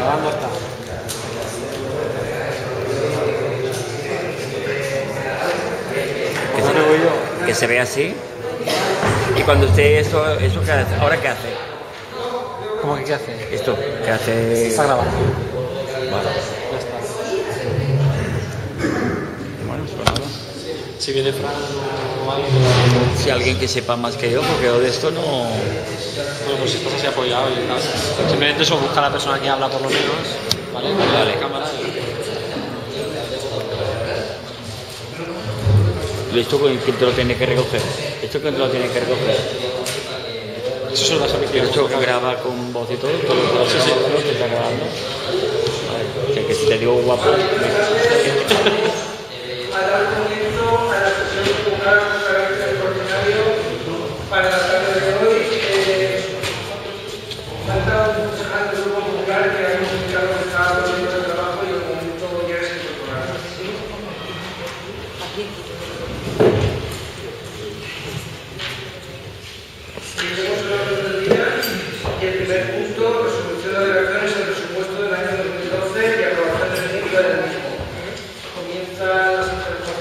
Grabando está. Que se vea así. Y cuando usted eso ¿qué hace? ¿Ahora qué hace? ¿Cómo que qué hace? Esto, ¿qué hace? Está grabando. Vale. Ya está. Bueno, pues nada. Si viene Fran o alguien... Si alguien que sepa más que yo, porque yo de esto no... Bueno, pues si estás así apoyado y tal. Simplemente eso, busca a la persona que habla por lo menos. ¿Vale? Vale. La cámara ¿Y esto quién te lo tiene que recoger? ¿Esto quién te lo tiene que recoger? Eso se lo vas a emitir. ¿Esto graba con voz y todo? ¿Todo lo que Sí. te está grabando? Vale. O sea, que si te digo guapo... Para la tarde de hoy, falta un concejal del Grupo Popular que ha comunicado que estaba volviendo de trabajo y el momento ya es incorporar. Seguimos el orden del día y el primer punto, resolución de delegaciones del presupuesto del año 2012 y aprobación definitiva del mismo. Comienza las intervenciones.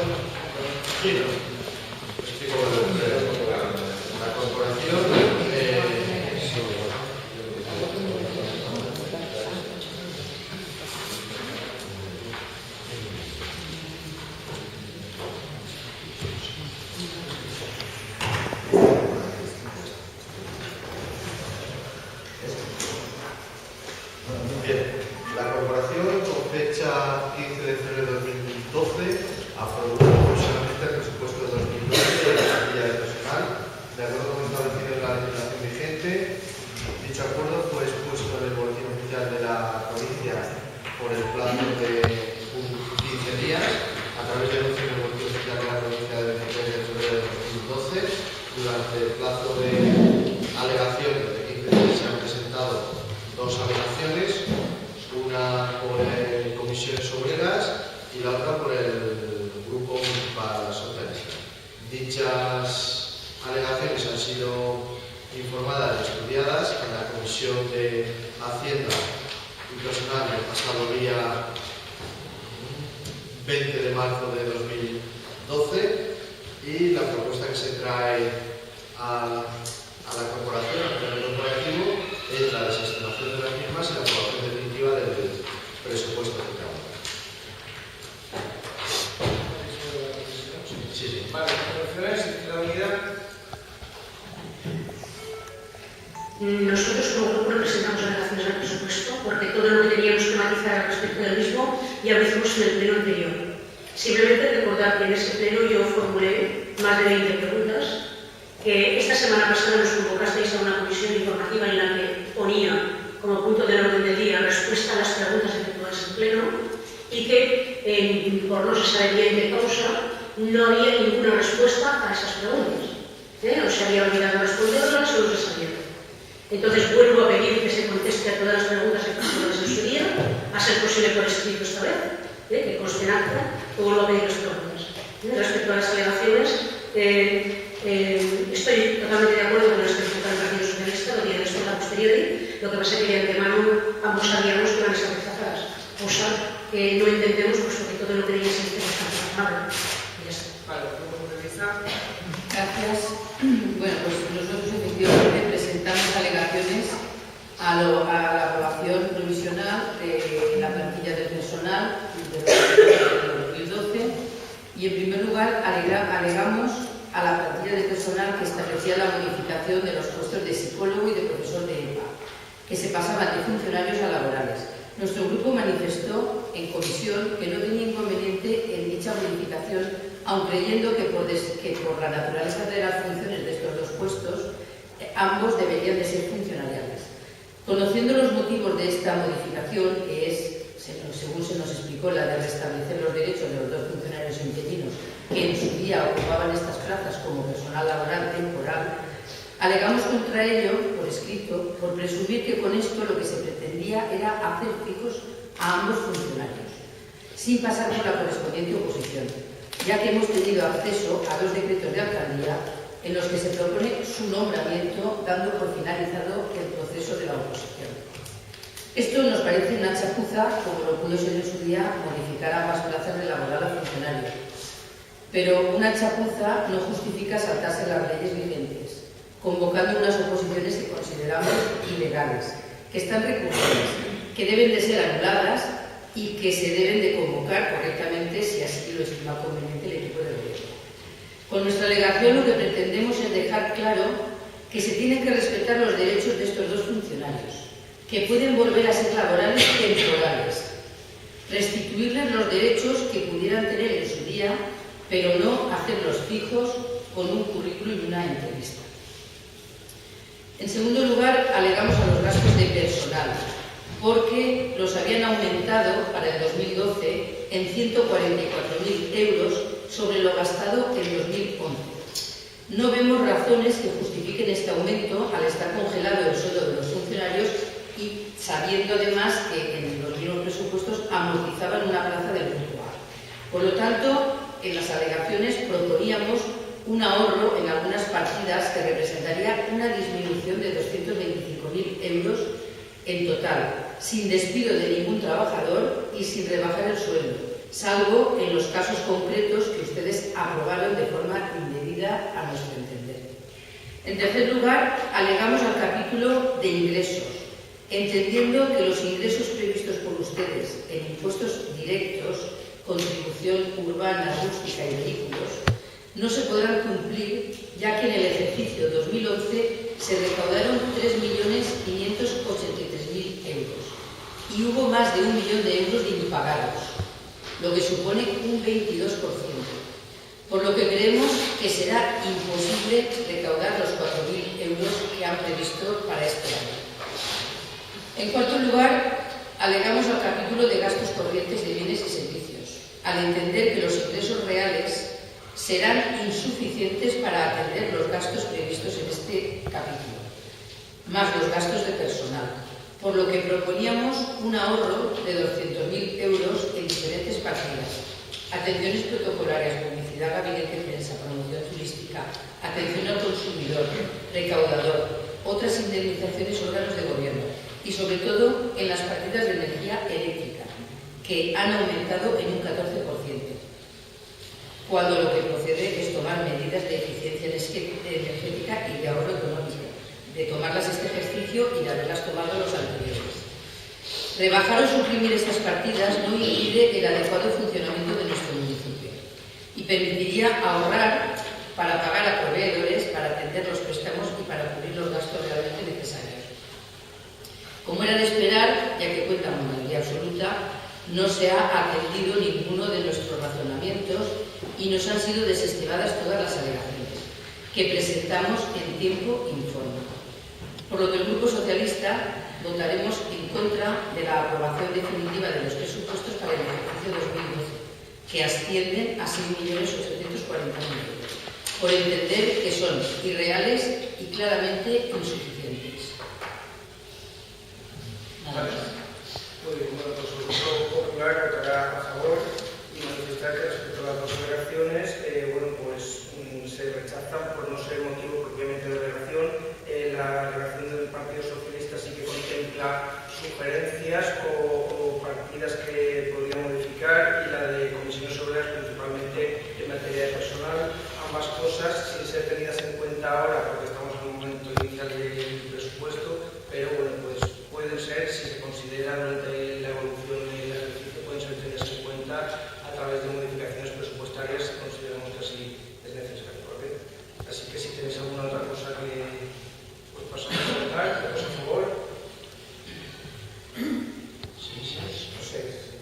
La corporación con fecha 15 de febrero de 2012 aprobó provisionalmente el presupuesto de 2012 de la plantilla de personal de acuerdo con lo establecido en la legislación vigente. Dicho acuerdo fue expuesto en el boletín oficial de la provincia por el plazo de 15 días a través de anuncio en el boletín oficial de la provincia del 23 de febrero de 2012. Durante el plazo de alegaciones de 15 días se han presentado dos alegaciones, una por comisiones obreras y la otra por el Grupo Municipal Socialista. Dichas alegaciones han sido informadas y estudiadas en la Comisión de Hacienda y Personal el pasado día 20 de marzo de 2012 y la propuesta que se trae a la corporación, al pleno corporativo, es la desestimación de las mismas y la aprobación definitiva del presupuesto aplicado. Sí. Vale, intervenciones, la unidad. Nosotros como grupo no presentamos alegaciones al presupuesto porque todo lo que teníamos que matizar al respecto del mismo ya lo hicimos en el pleno anterior. Simplemente recordar que en ese pleno yo formulé más de 20 preguntas, que esta semana pasada nos convocasteis a una comisión informativa en la que ponía como punto del orden del día respuesta a las preguntas efectuadas en pleno y que por no se sabe bien qué causa no había ninguna respuesta a esas preguntas. O se había olvidado responderlas o no se sabía. Entonces vuelvo a pedir que se conteste a todas las preguntas efectuadas en su día, a ser posible por escrito esta vez, que conste en acta, o vuelvo a pedir las preguntas. Respecto a las alegaciones, estoy totalmente de acuerdo con las que presenta el Partido Socialista, lo diré después a posteriori, lo que pasa es que de antemano ambos sabíamos que van a ser rechazadas, cosa que no entendemos, puesto que todo lo que dice es bastante razonable. Y ya está. Vale, ¿cómo revisa? Gracias. Bueno, pues nosotros efectivamente presentamos alegaciones a la aprobación provisional de la plantilla del personal del 2012 y en primer lugar alegamos a la plantilla de personal que establecía la modificación de los puestos de psicólogo y de profesor de EPA, que se pasaban de funcionarios a laborales. Nuestro grupo manifestó en comisión que no tenía inconveniente en dicha modificación, aun creyendo que por la naturaleza de las funciones de estos dos puestos, ambos deberían de ser funcionariales. Conociendo los motivos de esta modificación, que es, según se nos explicó, la de restablecer los derechos de los dos funcionarios interinos que en su día ocupaban estas plazas como personal laboral temporal, alegamos contra ello, por escrito, por presumir que con esto lo que se pretendía era hacer fijos a ambos funcionarios, sin pasar por la correspondiente oposición, ya que hemos tenido acceso a dos decretos de alcaldía en los que se propone su nombramiento, dando por finalizado el proceso de la oposición. Esto nos parece parece una chapuza, como lo pudo ser en su día, modificar ambas plazas de laboral a funcionarios. Pero una chapuza no justifica saltarse las leyes vigentes, convocando unas oposiciones que consideramos ilegales, que están recurridas, que deben de ser anuladas y que se deben de convocar correctamente si así lo estima conveniente el equipo de gobierno. Con nuestra alegación lo que pretendemos es dejar claro que se tienen que respetar los derechos de estos dos funcionarios, que pueden volver a ser laborales temporales, restituirles los derechos que pudieran tener en su día, pero no hacerlos fijos con un currículum y una entrevista. En segundo lugar, alegamos a los gastos de personal, porque los habían aumentado para el 2012 en 144.000 euros sobre lo gastado en 2011. No vemos razones que justifiquen este aumento al estar congelado el sueldo de los funcionarios y sabiendo además que en los mismos presupuestos amortizaban una plaza del grupo A. Por lo tanto, en las alegaciones proponíamos un ahorro en algunas partidas que representaría una disminución de 225.000 euros en total, sin despido de ningún trabajador y sin rebajar el sueldo, salvo en los casos concretos que ustedes aprobaron de forma indebida a nuestro entender. En tercer lugar, alegamos al capítulo de ingresos, entendiendo que los ingresos previstos por ustedes en impuestos directos, contribución urbana, rústica y vehículos, no se podrán cumplir, ya que en el ejercicio 2011 se recaudaron 3.583.000 euros y hubo más de 1 millón de euros de impagados, lo que supone un 22%, por lo que creemos que será imposible recaudar los 4.000 euros que han previsto para este año. En cuarto lugar, alegamos al capítulo de gastos corrientes de bienes y servicios, al entender que los ingresos reales serán insuficientes para atender los gastos previstos en este capítulo, más los gastos de personal, por lo que proponíamos un ahorro de 200.000 euros en diferentes partidas: atenciones protocolarias, publicidad, gabinete de prensa, promoción turística, atención al consumidor, recaudador, otras indemnizaciones, órganos de gobierno y sobre todo en las partidas de energía eléctrica, que han aumentado en un 14%. Cuando lo que procede es tomar medidas de eficiencia energética y de ahorro económico, de tomarlas este ejercicio y de haberlas tomado los anteriores. Rebajar o suprimir estas partidas no impide el adecuado funcionamiento de nuestro municipio y permitiría ahorrar para pagar a proveedores, para atender los préstamos y para cubrir los gastos realmente necesarios. Como era de esperar, ya que cuenta con mayoría absoluta, no se ha atendido ninguno de nuestros razonamientos y nos han sido desestimadas todas las alegaciones que presentamos en tiempo y forma. Por lo que el Grupo Socialista votaremos en contra de la aprobación definitiva de los presupuestos para el ejercicio 2012, que ascienden a 6.840.000 euros, por entender que son irreales y claramente insuficientes. Nada más. Muy bien, bueno, pues el Grupo Popular votará a favor y manifestar que respecto a las dos alegaciones, se rechazan por no ser motivo propiamente de alegación. La alegación del Partido Socialista sí que contempla sugerencias o partidas que podría modificar, y la de comisiones obreras principalmente en materia de personal. Ambas cosas sin ser tenidas en cuenta ahora porque estamos en un momento inicial del presupuesto, pero bueno, pues pueden ser, si se considera durante la evolución del ejercicio, pueden ser tenidas en cuenta a través de modificaciones presupuestarias si consideramos que así es necesario, ¿vale? Así que si tenéis alguna otra cosa que pues pasamos a votar, ¿todos a favor? Sí. 6.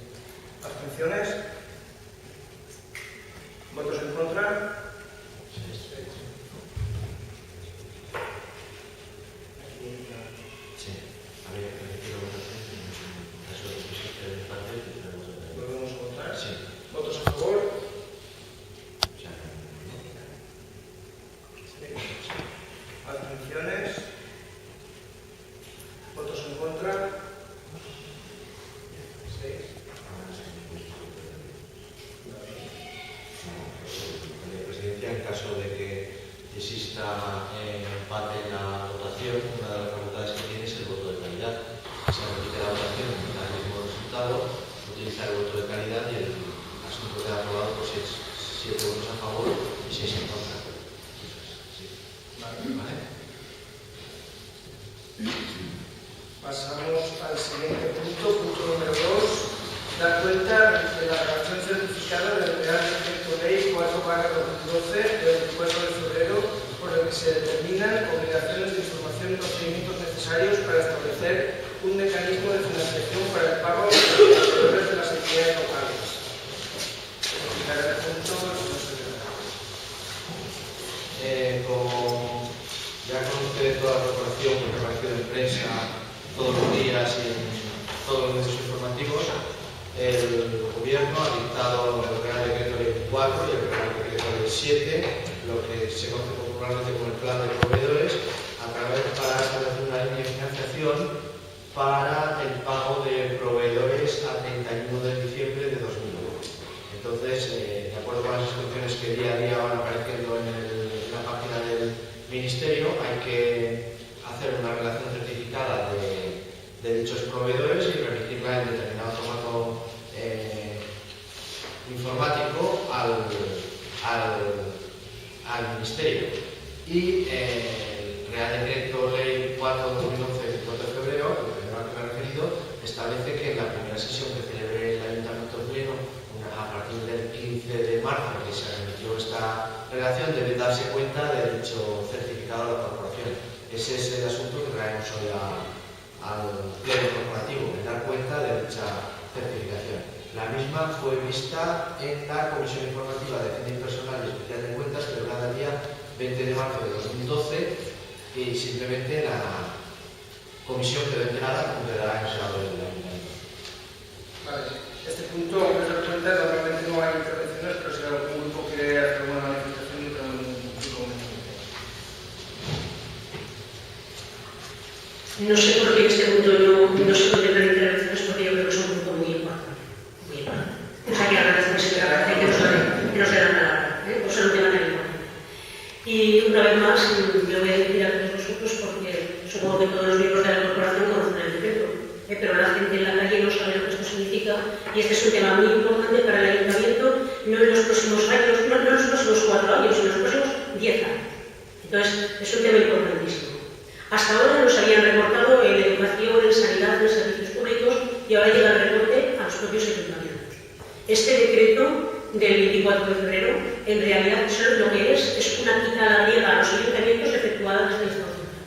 ¿Abstenciones? ¿Votos en contra? ¿Volvemos a votar? Sí. ¿Votos a favor? ¿Abstenciones? ¿Votos en contra? 6. Presidencia, en caso de que exista empate en la votación, una de las facultades que tiene es el voto de calidad. Pasamos al siguiente punto, punto número 2. Dar cuenta de la redacción certificada del Real Decreto Ley 4/2012 del 24 de febrero, por el que se determinan obligaciones de información y procedimientos necesarios para establecer un mecanismo de financiación para el pago de los trabajadores de las entidades locales. Explicaré el punto, no sé de Como ya conoce toda la corporación, porque ha aparecido en prensa todos los días y en todos los medios informativos, el Gobierno ha dictado el Real Decreto Ley 4 y el Real Decreto Ley 7, lo que se conoce popularmente como el Plan de Proveedores, para establecer una línea de financiación para el pago de proveedores a 31 de diciembre de 2001. Entonces, de acuerdo con las instrucciones que día a día van apareciendo en la página del Ministerio, hay que hacer una relación certificada de dichos proveedores y remitirla en determinado formato informático al Ministerio. Y el Real Decreto Ley 4/2011 del 4 de febrero, al que me he referido, establece que en la primera sesión que celebre el Ayuntamiento Pleno, a partir del 15 de marzo, que se remitió esta redacción, debe darse cuenta de dicho certificado de la corporación. Ese es el asunto que traemos hoy al Pleno Corporativo, de dar cuenta de dicha certificación. La misma fue vista en la Comisión Informativa de Hacienda Personal y Especial de Cuentas, celebrada el día 20 de marzo de 2012, y simplemente la comisión quedó enterada, como quedará en el Senado del Ayuntamiento. Vale. Este punto, aunque os dais cuenta, normalmente no hay intervenciones, pero si algún grupo quiere hacer alguna manifestación, no tengo ningún inconveniente. No sé por qué este punto no se contemplan intervenciones, porque yo creo que es un punto muy importante. Muy importante. O sea, que agradezco que nos den la palabra, por ser un tema tan importante. Y una vez más, yo voy a decir a todos vosotros, porque supongo que todos los miembros de la corporación conocen el decreto, pero la gente en la calle no sabe lo que esto significa, y este es un tema muy importante para el Ayuntamiento, no en los próximos años, no en los próximos 4 años, sino en los próximos 10 años. Entonces, es un tema importantísimo. Hasta ahora nos habían recortado en educación, en sanidad, en servicios públicos, y ahora llega el recorte a los propios ayuntamientos. Este decreto del 24 de febrero, en realidad, lo que es una quita a la griega a los ayuntamientos efectuada desde el Estado Central.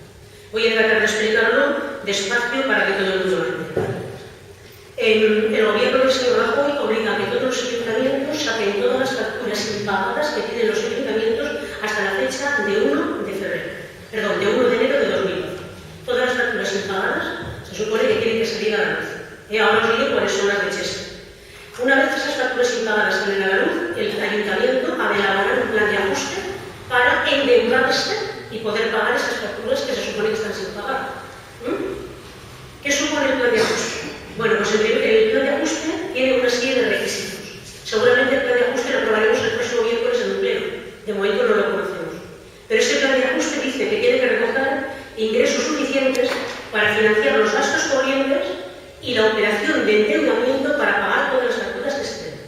Voy a tratar de explicarlo despacio para que todo el mundo lo entienda. El gobierno del señor Rajoy obliga a que todos los ayuntamientos saquen todas las facturas impagadas que tienen los ayuntamientos hasta la fecha de 1 de enero de 2012. Todas las facturas impagadas se supone que tienen que salir a la luz. Ahora os digo cuáles son las de Chester. Una vez esas facturas impagadas salen a la luz, el ayuntamiento ha de elaborar un plan de ajuste para endeudarse y poder pagar esas facturas que se supone que están sin pagar. ¿Qué supone el plan de ajuste? Bueno, pues el plan de ajuste tiene una serie de requisitos. Seguramente el plan de ajuste lo aprobaremos el próximo miércoles en un pleno. De momento no lo conocemos. Pero ese plan de ajuste dice que tiene que recoger ingresos suficientes para financiar los gastos corrientes y la operación de endeudamiento para pagar todas las facturas que se tengan.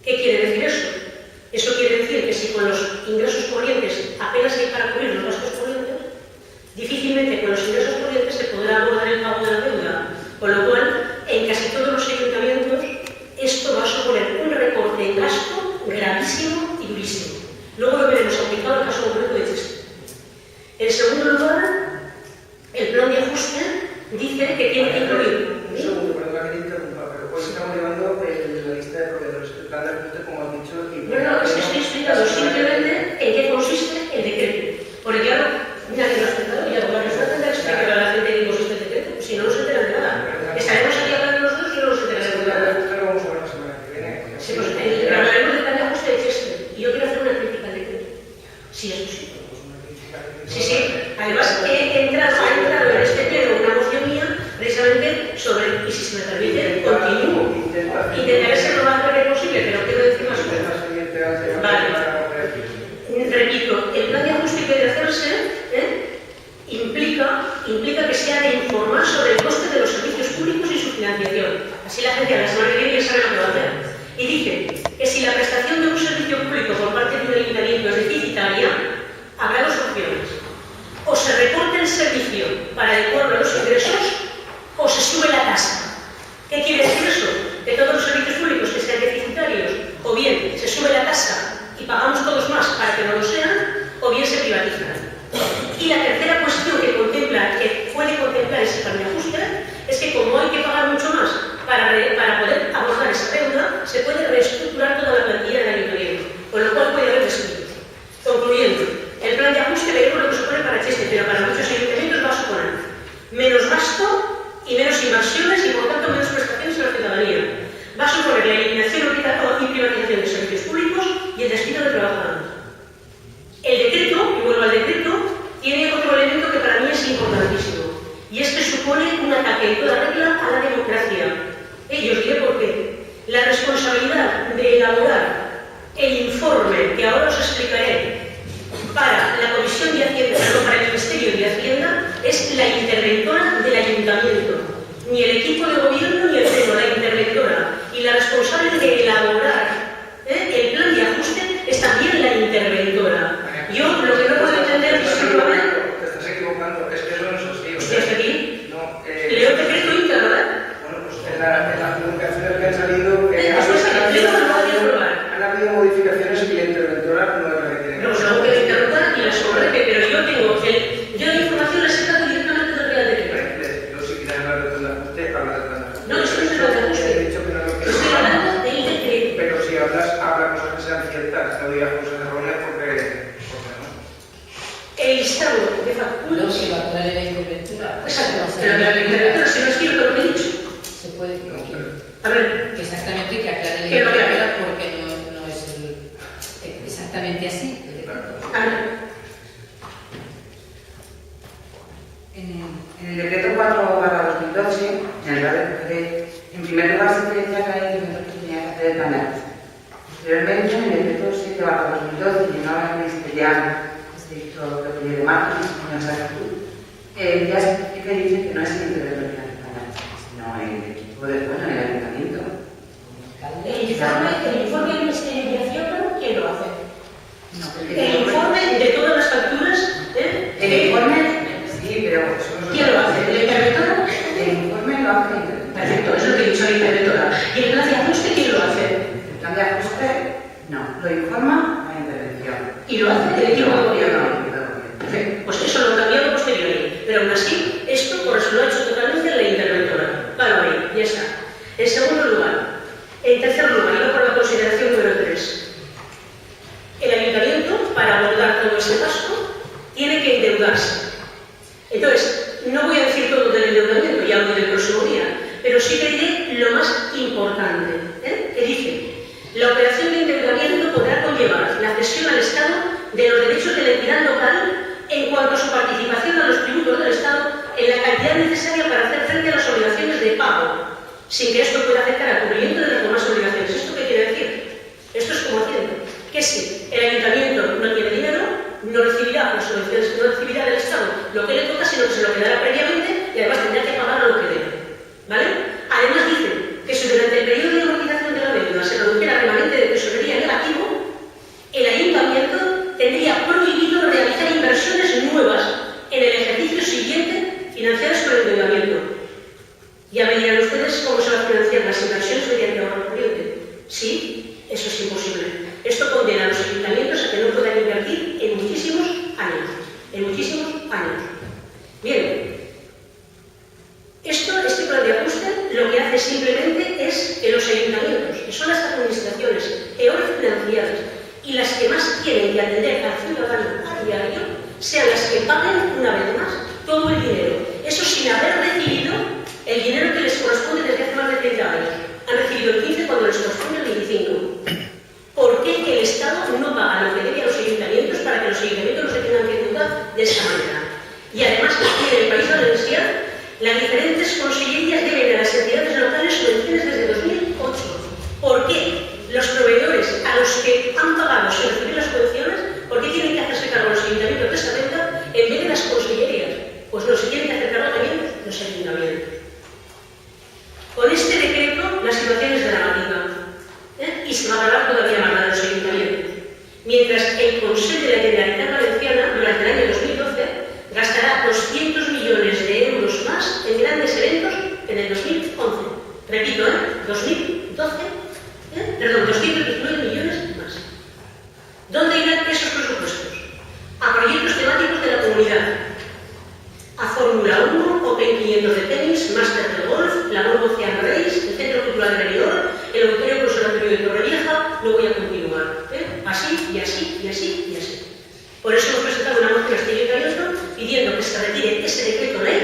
¿Qué quiere decir eso? Eso quiere decir que si con los ingresos corrientes apenas hay para cubrir los gastos corrientes, difícilmente con los ingresos corrientes se podrá abordar el pago de la deuda. Con lo cual, en casi todos los ayuntamientos, esto va a suponer un recorte en gasto gravísimo y durísimo. Luego lo veremos aplicado al caso concreto de Chester. En segundo lugar, el plan de ajuste dice que tiene que incluir... Un segundo, perdón que te interrumpa, pero pues estamos llevando la lista de proveedores. El plan de ajuste, como has dicho... No, es que estoy explicando simplemente en qué consiste el decreto. Porque claro, mira que lo has explicado y algo que no tendrá que explicar a la gente en qué consiste el decreto, si no, no se enteran de nada. Estaremos aquí hablando los dos y no nos enteraremos de nada. Pero vamos a ver la semana que viene. Sí, pues hablaremos del plan de ajuste de Chester. Y yo quiero hacer una crítica al decreto. Sí, es posible. Sí. Además, ha entrado en este pleno una moción mía precisamente sobre, y si se me permite, continúo. Intentaré ser lo más breve posible, pero quiero decir más cosas. Vale. Repito, el plan de ajuste que debe hacerse implica que se ha de informar sobre el coste de los servicios públicos y su financiación. Así la gente a la semana que viene ya sabe lo que va a hacer. Y dice que si la prestación de un servicio público por parte de un ayuntamiento es deficitaria, habrá dos opciones. O se recorta el servicio para adecuarlo a los ingresos, Y os diré por qué. La responsabilidad de elaborar el informe que ahora os explicaré para la Comisión de Hacienda, no para el Ministerio de Hacienda, es la interventora del Ayuntamiento. Ni el equipo de gobierno ni el pleno, la interventora. Y la responsable de elaborar el plan de ajuste es también la interventora. Yo lo que no puedo entender es que te estás equivocando, es que eso no es así. ¿Desde aquí? No, Leo el decreto Inter, ¿verdad? bueno, pues en las comunicaciones que han salido han habido modificaciones y la interventora no es la que tiene. No, luego que la interventora y la sobrete, pero yo la información la he sacado directamente del Real Decreto. No, si quieres hablar de plan de ajuste, habla de plan de ajuste. No, eso no es plan de ajuste. He dicho que no lo quiero. Estoy hablando del decreto. Pero si habla cosas que sean ciertas, no digas cosas erróneas porque no. El listado de No, facturas. si va a traer la interventura. Exacto, pero la interventora, si no es cierto lo que he dicho. Se puede. A ver, Exactamente, que aclare la Que lo aclare. interventora porque no es exactamente así. a ver. En el decreto 4/2012, en primer lugar se diferencia que la interventor que tenía que hacer el plan de ajuste. Posteriormente, en el decreto 7/2012, y en la hora ministerial, que se hizo el de marzo, en la salud, ya se explica y dice que no es el interventor que hace el plan de ajuste, sino el equipo del ayuntamiento. El informe del Ministerio de Hacienda, ¿quién lo hace? No, El informe de todas las facturas, el informe, sí, pero eso no ¿quién lo hace? ¿La interventora? el informe lo hace el interventor. Perfecto, eso es lo que he dicho, la interventora. ¿Y el plan de ajuste quién lo hace? El plan de ajuste, no, lo informa la intervención. Y lo hace el equipo de gobierno. No. Perfecto, pues eso lo cambiado posteriormente. Pero aún así, esto lo ha hecho totalmente la interventora. Vale, ahí, ya está. En segundo lugar, en tercer lugar, iba por la consideración número 3. El ayuntamiento, para abordar todo ese gasto, tiene que endeudarse. Entonces, no voy a decir todo del endeudamiento, ya hablo del próximo día, pero sí que diré lo más importante, que dice: la operación de endeudamiento podrá conllevar la cesión al Estado de los derechos de la entidad local en cuanto a su participación a los tributos del Estado en la cantidad necesaria para hacer frente a las obligaciones de pago, sin que esto pueda afectar al cumplimiento de las demás obligaciones. ¿Esto qué quiere decir? Esto es como Hacienda, que si el ayuntamiento no tiene dinero, no recibirá las subvenciones, no recibirá del Estado lo que le toca, sino que se lo quedará previamente y además tendrá que pagar lo que debe. ¿Vale? Además dice que si durante el periodo de amortización de la deuda se produjera remanente de tesorería negativo, el ayuntamiento tendría prohibido realizar inversiones nuevas en el ejercicio siguiente financiadas por el endeudamiento. Ya me dirán ustedes cómo se van a financiar las inversiones mediante ahorro corriente. Sí, eso es imposible. Esto condena a los ayuntamientos a que no puedan invertir en muchísimos años. En muchísimos años. Bien. Este plan de ajuste lo que hace simplemente es que los ayuntamientos, que son las administraciones peor financiadas y las que más tienen que atender al ciudadano a diario, sean las que paguen una vez más todo el dinero. Eso sin haber recibido el dinero que les corresponde desde hace más de 30 años. Han recibido el 15 cuando les corresponde el 25. ¿Por qué el Estado no paga lo que debe a los ayuntamientos para que los ayuntamientos no se tengan que endeudar de esta manera? Y además, aquí en el País Valenciano, las diferentes consellerías deben a las entidades locales subvenciones desde 2008. ¿Por qué los proveedores a los que han pagado sin recibir las subvenciones, por qué tienen que hacerse cargo los ayuntamientos de esa deuda en vez de las consellerías? Pues no, se tienen que hacer cargo también los ayuntamientos. Con este decreto la situación es dramática y se va a agravar todavía más de los ayuntamientos. Mientras el Consejo de la Generalitat Valenciana durante el año 2012 gastará 200 millones de euros más en grandes eventos que en el 2011. Repito, 219 millones más. ¿Dónde irán esos presupuestos? A proyectos temáticos de la comunidad, a Fórmula 1, Open 500 de tenis, Máster de golf, la Volvo Ocean Race, el Centro Cultural de Benidorm, el Auditorio Conservatorio de Torrevieja. No voy a continuar. Así y así y así y así. Por eso hemos presentado una moción a este ayuntamiento pidiendo que se retire ese decreto ley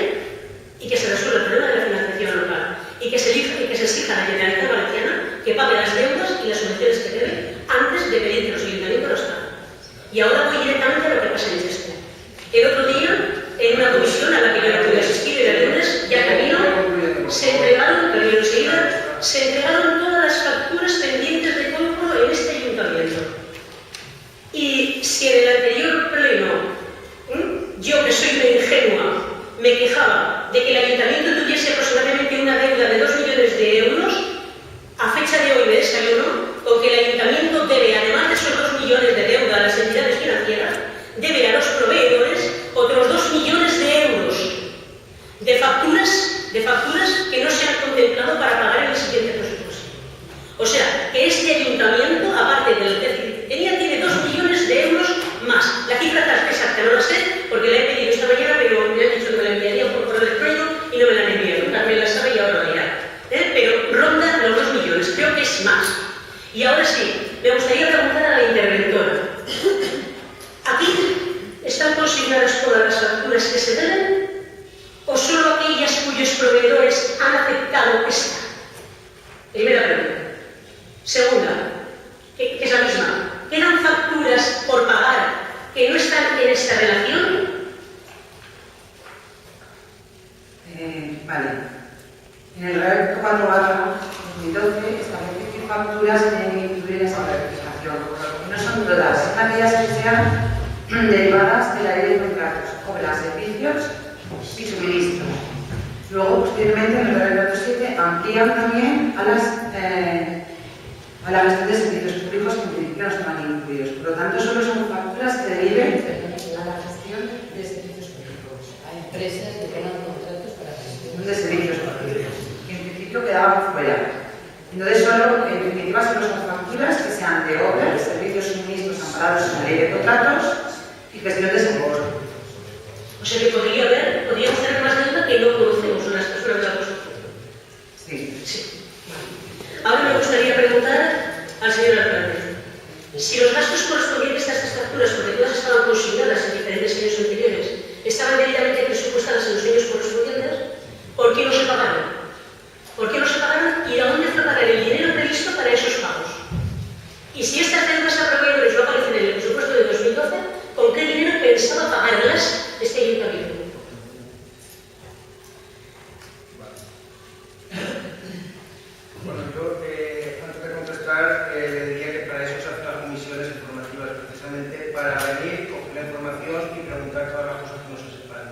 y que se resuelva el problema de la financiación local y que se exija a la Generalitat Valenciana que pague las deudas y las subvenciones que debe antes de pedir que los ayuntamientos los paguen. Y ahora voy directamente a lo que pasa en Cheste. El otro día, en una comisión a la que yo no pude asistir, el lunes, ya camino, se entregaron, pero yo enseguida, se entregaron todas las facturas pendientes de cobro en este ayuntamiento. Y si en el anterior pleno, yo que soy una ingenua, me quejaba de que el ayuntamiento tuviese aproximadamente una deuda de 2 millones de euros, a fecha de hoy me desayuno con que el ayuntamiento debe, además de esos 2 millones de deuda a las entidades financieras, debe a los proveedores otros 2 millones de euros de facturas que no se han contemplado para pagar en el siguiente presupuesto. O sea, que este ayuntamiento, aparte del déficit que tenía, tiene 2 millones de euros más. La cifra exacta no la sé, porque la he pedido esta mañana, pero me han dicho que me la enviarían por correo electrónico y no me la han enviado. También la sabe y ahora la dirá. Pero ronda los 2 millones, creo que es más. Y ahora sí, me gustaría preguntar a la interventora. ¿Aquí están consignadas todas las facturas que se deben o solo aquellas cuyos proveedores han aceptado esta? Primera pregunta. Segunda, que es la misma. ¿Quedan facturas por pagar que no están en esta relación? Vale. En el Real 4/2012 establece qué facturas tienen que incluir en esa legislación. No son todas, son aquellas que sean derivadas de la ley de contratos, obras, servicios y suministros. Luego, posteriormente, en el Real 7 amplían también a la gestión de servicios públicos que en principio no estaban incluidos. Por lo tanto, solo son facturas que deriven A la gestión de servicios públicos, a empresas que tengan contratos para gestión de servicios públicos, que en principio quedaban fuera. Entonces, solo, en definitiva, solo son facturas que sean de obras, servicios, suministros amparados en la ley de contratos y gestión de servicios. O sea que podríamos tener más deuda que no conocemos unas personas de la construcción. Sí. Vale. Ahora me gustaría preguntar al señor alcalde. Si los gastos correspondientes a estas facturas, porque todas estaban consignadas en diferentes años anteriores, estaban debidamente presupuestadas en los años correspondientes, ¿por qué no se pagaron? ¿Por qué no se pagaron y a dónde fue a pagar el dinero previsto para esos pagos? Y si estas deudas a proveedores no aparecen en el presupuesto de 2012, ¿con qué dinero pensaba pagarlas este ayuntamiento? Bueno, yo antes de contestar le diría que para eso se hacen las comisiones informativas, precisamente para venir, coger la información y preguntar todas las cosas que no se sepan.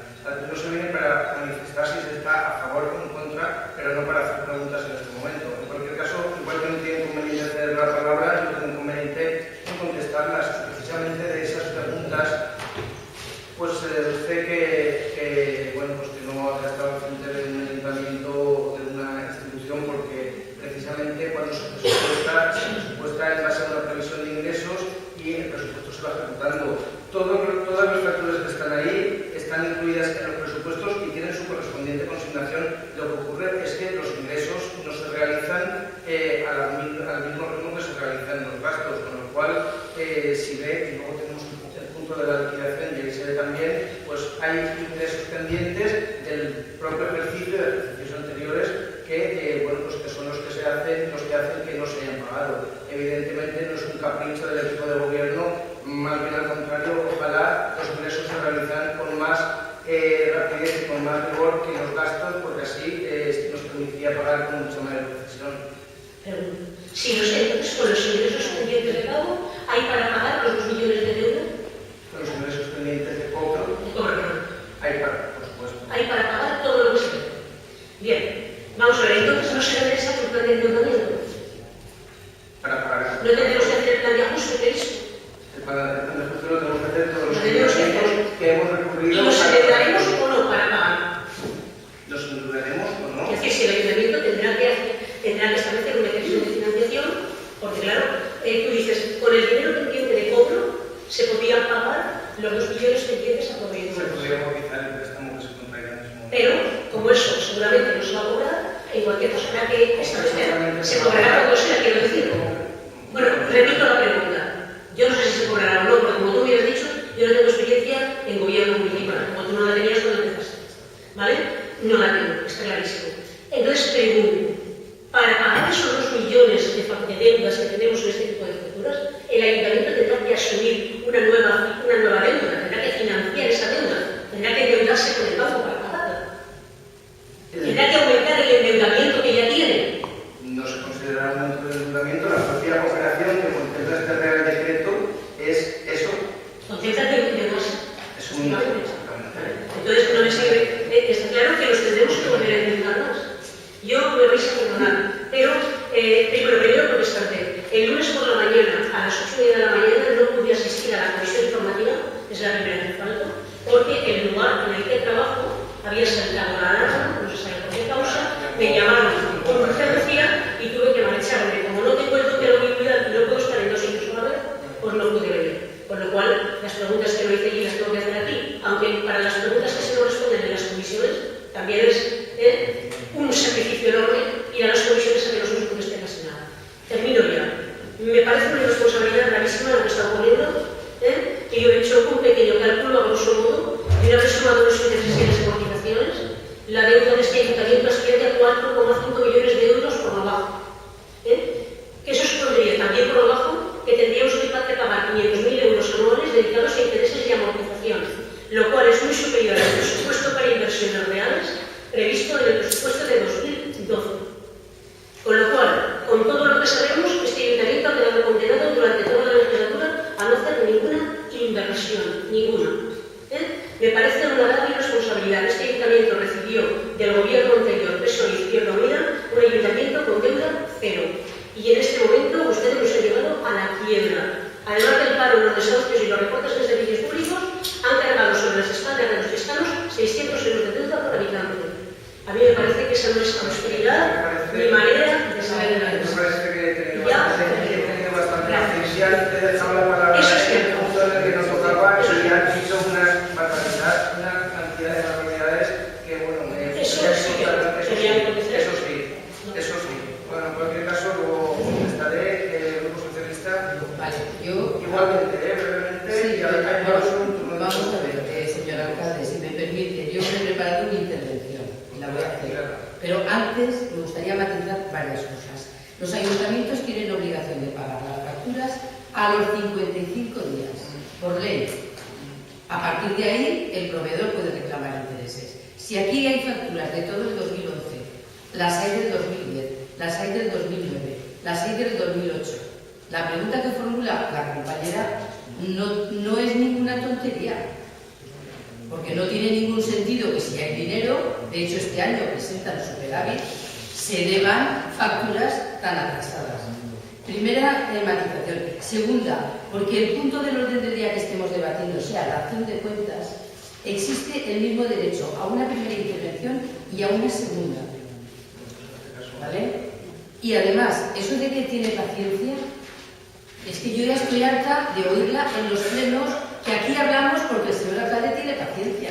No se viene para manifestar si se está a favor o en contra, pero no para hacer preguntas en este momento. En cualquier caso, igual que no tiene inconveniente de ceder la palabra, yo tengo inconveniente en contestarlas. Precisamente de esas preguntas, pues se deduce que no ha estado frente de un ayuntamiento o de una institución, porque precisamente cuando se presupuesta en base a una previsión de ingresos y el presupuesto se va ejecutando. Todas las facturas que están ahí están incluidas en los presupuestos y tienen su correspondiente consignación. Lo que ocurre es que los ingresos no se realizan al mismo ritmo que se realizan los gastos, con lo cual, si ve, y luego tenemos el punto de la liquidación y ahí se ve también, pues hay ingresos pendientes del propio ejercicio, de ejercicios anteriores, que son los que hacen que no se hayan pagado. Evidentemente no es un capricho del equipo de gobierno, más bien al contrario, ojalá los ingresos se realizan con más rapidez y con más rigor que los gastos, porque así nos permitiría pagar con mucha mayor precisión. Si no sé, entonces con los ingresos pendientes de pago, ¿hay para pagar los 2 millones de deuda? Con los ingresos pendientes de cobro, hay para, por supuesto. Hay para pagar todo lo que se debe. Bien, vamos a ver, entonces no se debe hacer un plan de endeudamiento. Para pagar. No tenemos que hacer el plan de ajuste, ¿qué es? El plan de ajuste lo tenemos que hacer todos los Lo tenemos que ayuntamientos hacer. que hemos recurrido. ¿Y nos endeudaremos o no para pagar? ¿Los endeudaremos o no? Es decir, si el ayuntamiento tendrá que establecer un mecanismo de financiación, porque claro, tú dices, con el dinero pendiente de cobro se podrían pagar los 2 millones pendientes a proveedores. Se podría movilizar el préstamo que se contraiga en ese momento. Pero, como eso seguramente no se va a cobrar, en cualquier caso habrá que establecer. Se cobrará cuando sea, quiero decir. Bueno, repito la pregunta. Yo no sé si se cobrará o no, porque como tú me has dicho, yo no tengo experiencia en gobierno municipal, como tú no la tenías cuando empezaste. ¿Vale? No la tengo, está clarísimo. Entonces pregunto, para pagar esos 2 millones de deudas que tenemos en este tipo de facturas, el ayuntamiento tendrá que asumir una nueva deuda, tendrá que financiar esa deuda, tendrá que endeudarse con el banco para pagarla. Tendrá que aumentar el endeudamiento que ya tiene. No Pero antes me gustaría matizar varias cosas. Los ayuntamientos tienen obligación de pagar las facturas a los 55 días, por ley. A partir de ahí, el proveedor puede reclamar intereses. Si aquí hay facturas de todo el 2011, las hay del 2010, las hay del 2009, las hay del 2008, la pregunta que formula la compañera no es ninguna tontería, porque no tiene ningún sentido que si hay dinero, de hecho este año presentan superávit, se deban facturas tan atrasadas. Primera matización. Segunda, porque el punto del orden del día que estemos debatiendo sea la acción de cuentas, existe el mismo derecho a una primera intervención y a una segunda. ¿Vale? Y además, eso de que tiene paciencia, es que yo ya estoy harta de oírla en los plenos, que aquí hablamos porque el señor alcalde tiene paciencia.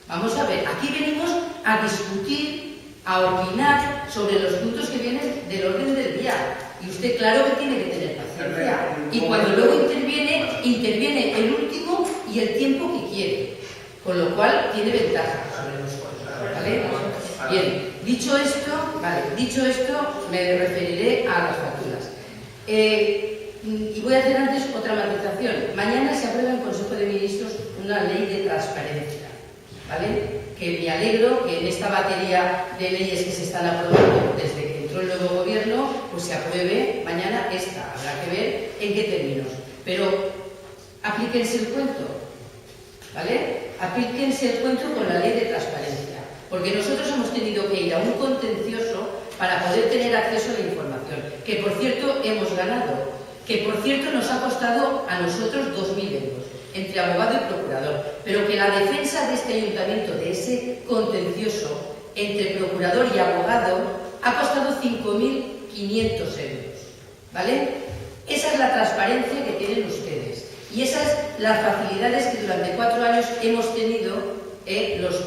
Vamos a ver, aquí venimos a discutir, a opinar sobre los puntos que vienen del orden del día. Y usted claro que tiene que tener paciencia. Y cuando luego interviene el último y el tiempo que quiere. Con lo cual tiene ventaja sobre nosotros. ¿Vale? Bien, dicho esto, me referiré a las facturas. Y voy a hacer antes otra matización. Mañana se aprueba en Consejo de Ministros una ley de transparencia. ¿Vale? Que me alegro que en esta batería de leyes que se están aprobando desde que entró el nuevo gobierno, pues se apruebe mañana esta. Habrá que ver en qué términos. Pero aplíquense el cuento, ¿vale? Aplíquense el cuento con la ley de transparencia. Porque nosotros hemos tenido que ir a un contencioso para poder tener acceso a la información. Que por cierto hemos ganado. Que por cierto nos ha costado a nosotros 2.000 euros. Entre abogado y procurador, pero que la defensa de este ayuntamiento, de ese contencioso entre procurador y abogado, ha costado 5.500 euros, ¿vale? Esa es la transparencia que tienen ustedes y esas las facilidades que durante 4 años hemos tenido los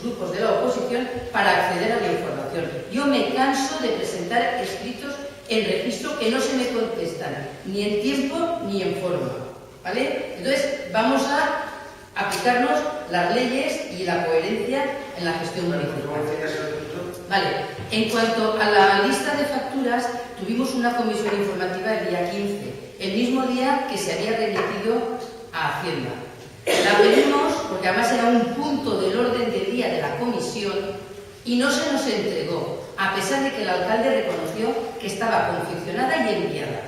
grupos de la oposición para acceder a la información. Yo me canso de presentar escritos en registro que no se me contestan ni en tiempo ni en forma. ¿Vale? Entonces, vamos a aplicarnos las leyes y la coherencia en la gestión municipal. Vale. En cuanto a la lista de facturas, tuvimos una comisión informativa el día 15, el mismo día que se había remitido a Hacienda. La pedimos porque además era un punto del orden del día de la comisión y no se nos entregó, a pesar de que el alcalde reconoció que estaba confeccionada y enviada.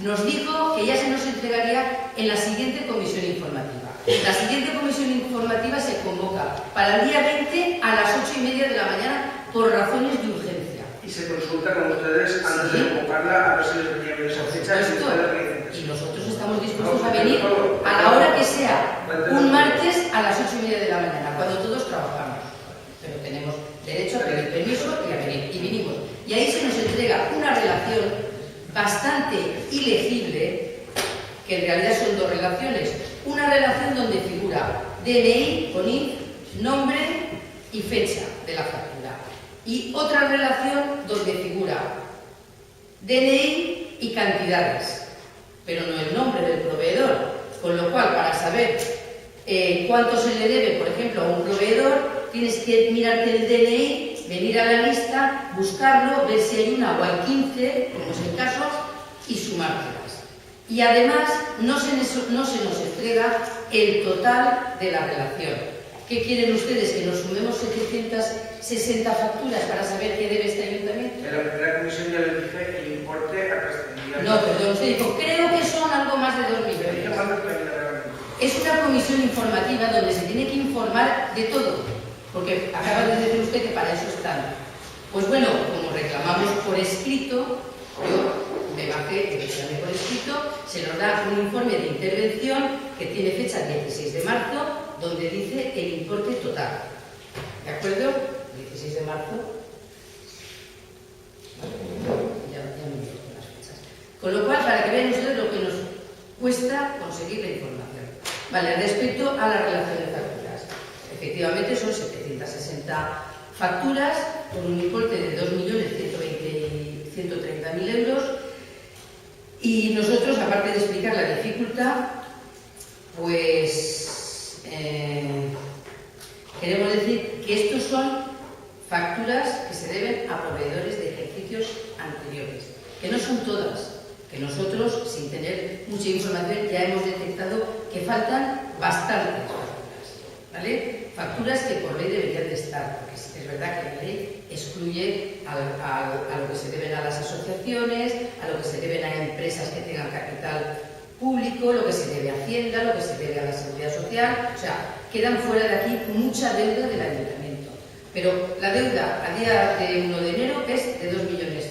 Nos dijo que ya se nos entregaría en la siguiente comisión informativa. La siguiente comisión informativa se convoca para el día 20 a las 8:30 de la mañana por razones de urgencia. Y se consulta con ustedes antes de convocarla a ver si les venía bien esa fecha. Y nosotros estamos dispuestos a venir a la hora que sea, un martes a las 8:30 de la mañana, cuando todos trabajamos. Pero tenemos derecho a pedir permiso y a venir. Y vinimos. Y ahí se nos entrega una relación bastante ilegible, que en realidad son 2 relaciones. Una relación donde figura DNI con IF, nombre y fecha de la factura. Y otra relación donde figura DNI y cantidades, pero no el nombre del proveedor. Con lo cual, para saber cuánto se le debe, por ejemplo, a un proveedor, tienes que mirarte el DNI, venir a la lista, buscarlo, ver si hay una o hay 15, como es el caso, y sumártelas. Y además no se nos entrega el total de la relación. ¿Qué quieren ustedes? ¿Que nos sumemos 760 facturas para saber qué debe este ayuntamiento? En la primera comisión ya les dije que el importe ascendía. No, perdón, usted dijo, creo que son algo más de 2 millones. Es una comisión informativa donde se tiene que informar de todo. Porque acaba de decir usted que para eso están. Pues bueno, como reclamamos por escrito, yo me bajé, reclamé por escrito, se nos da un informe de intervención que tiene fecha 16 de marzo, donde dice el importe total. ¿De acuerdo? 16 de marzo. Ya me digo las fechas. Con lo cual, para que vean ustedes lo que nos cuesta conseguir la información. Vale, respecto a la relación de facturas. Efectivamente son 760 facturas por un importe de 2.130.000 euros y nosotros, aparte de explicar la dificultad, pues queremos decir que estos son facturas facturas que se deben a proveedores de ejercicios anteriores, que no son todas, que nosotros, sin tener mucha información, ya hemos detectado que faltan bastantes facturas, ¿vale? Facturas que por ley deberían de estar, porque es verdad que la ley excluye a lo que se deben a las asociaciones, a lo que se deben a empresas que tengan capital público, lo que se debe a Hacienda, lo que se debe a la Seguridad Social, o sea, quedan fuera de aquí mucha deuda del ayuntamiento. Pero la deuda a día de 1 de enero es de 2 millones.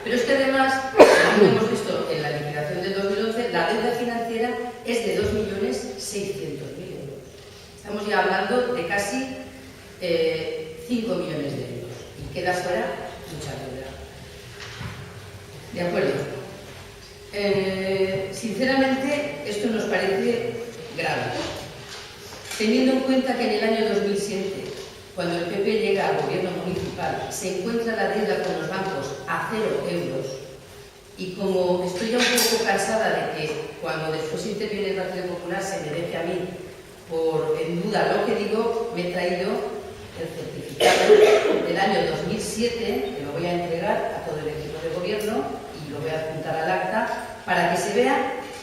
Pero es que además, como hemos visto en la liquidación del 2011, la deuda financiera es de 2.600.000 euros. Estamos ya hablando de casi 5 millones de euros. Y queda fuera mucha deuda. De acuerdo. Sinceramente, esto nos parece grave. Teniendo en cuenta que en el año 2007, cuando el PP llega al gobierno municipal, se encuentra la deuda con los bancos a 0 euros, y como estoy ya un poco cansada de que cuando después interviene el Partido Popular se me deje a mí por en duda lo que digo, me he traído el certificado del año 2007, que lo voy a entregar a todo el equipo de gobierno y lo voy a apuntar al acta, para que se vea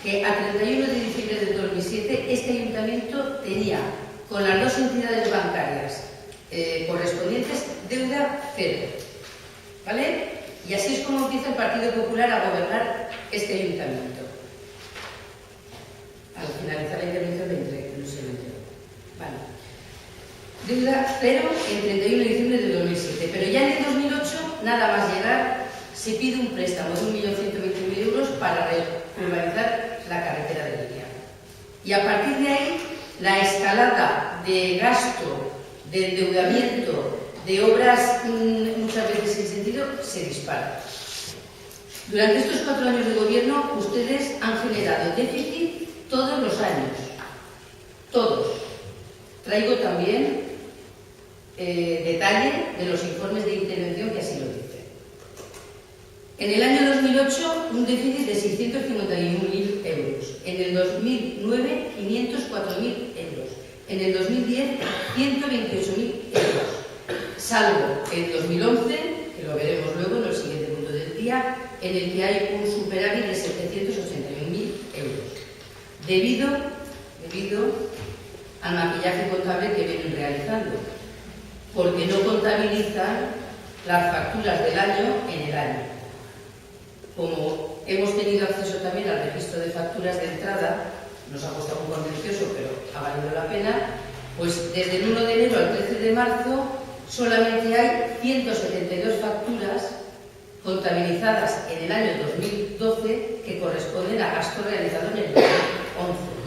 que a 31 de diciembre del 2007 este ayuntamiento tenía con las dos entidades bancarias correspondientes deuda 0, ¿vale? Y así es como empieza el Partido Popular a gobernar este ayuntamiento. Al finalizar la intervención no se lo entrego. Vale. Deuda 0 el 31 de diciembre del 2007, pero ya en el 2008, nada más llegar, se pide un préstamo de 1.120.000 euros para regularizar la carretera de Liria. Y a partir de ahí, la escalada de gasto, de endeudamiento, de obras muchas veces sin sentido, se dispara. Durante estos 4 años de gobierno, ustedes han generado déficit todos los años. Todos. Traigo también detalle de los informes de intervención que así lo dicen. En el año 2008, un déficit de 651.000 euros. En el 2009, 504.000 euros. En el 2010, 128.000 euros. Salvo el 2011, que lo veremos luego en el siguiente punto del día, en el que hay un superávit de 781.000 euros. Debido al maquillaje contable que vienen realizando, porque no contabilizan las facturas del año en el año. Como hemos tenido acceso también al registro de facturas de entrada, nos ha costado un contencioso, pero ha valido la pena, pues desde el 1 de enero al 13 de marzo solamente hay 172 facturas contabilizadas en el año 2012 que corresponden a gasto realizado en el 2011.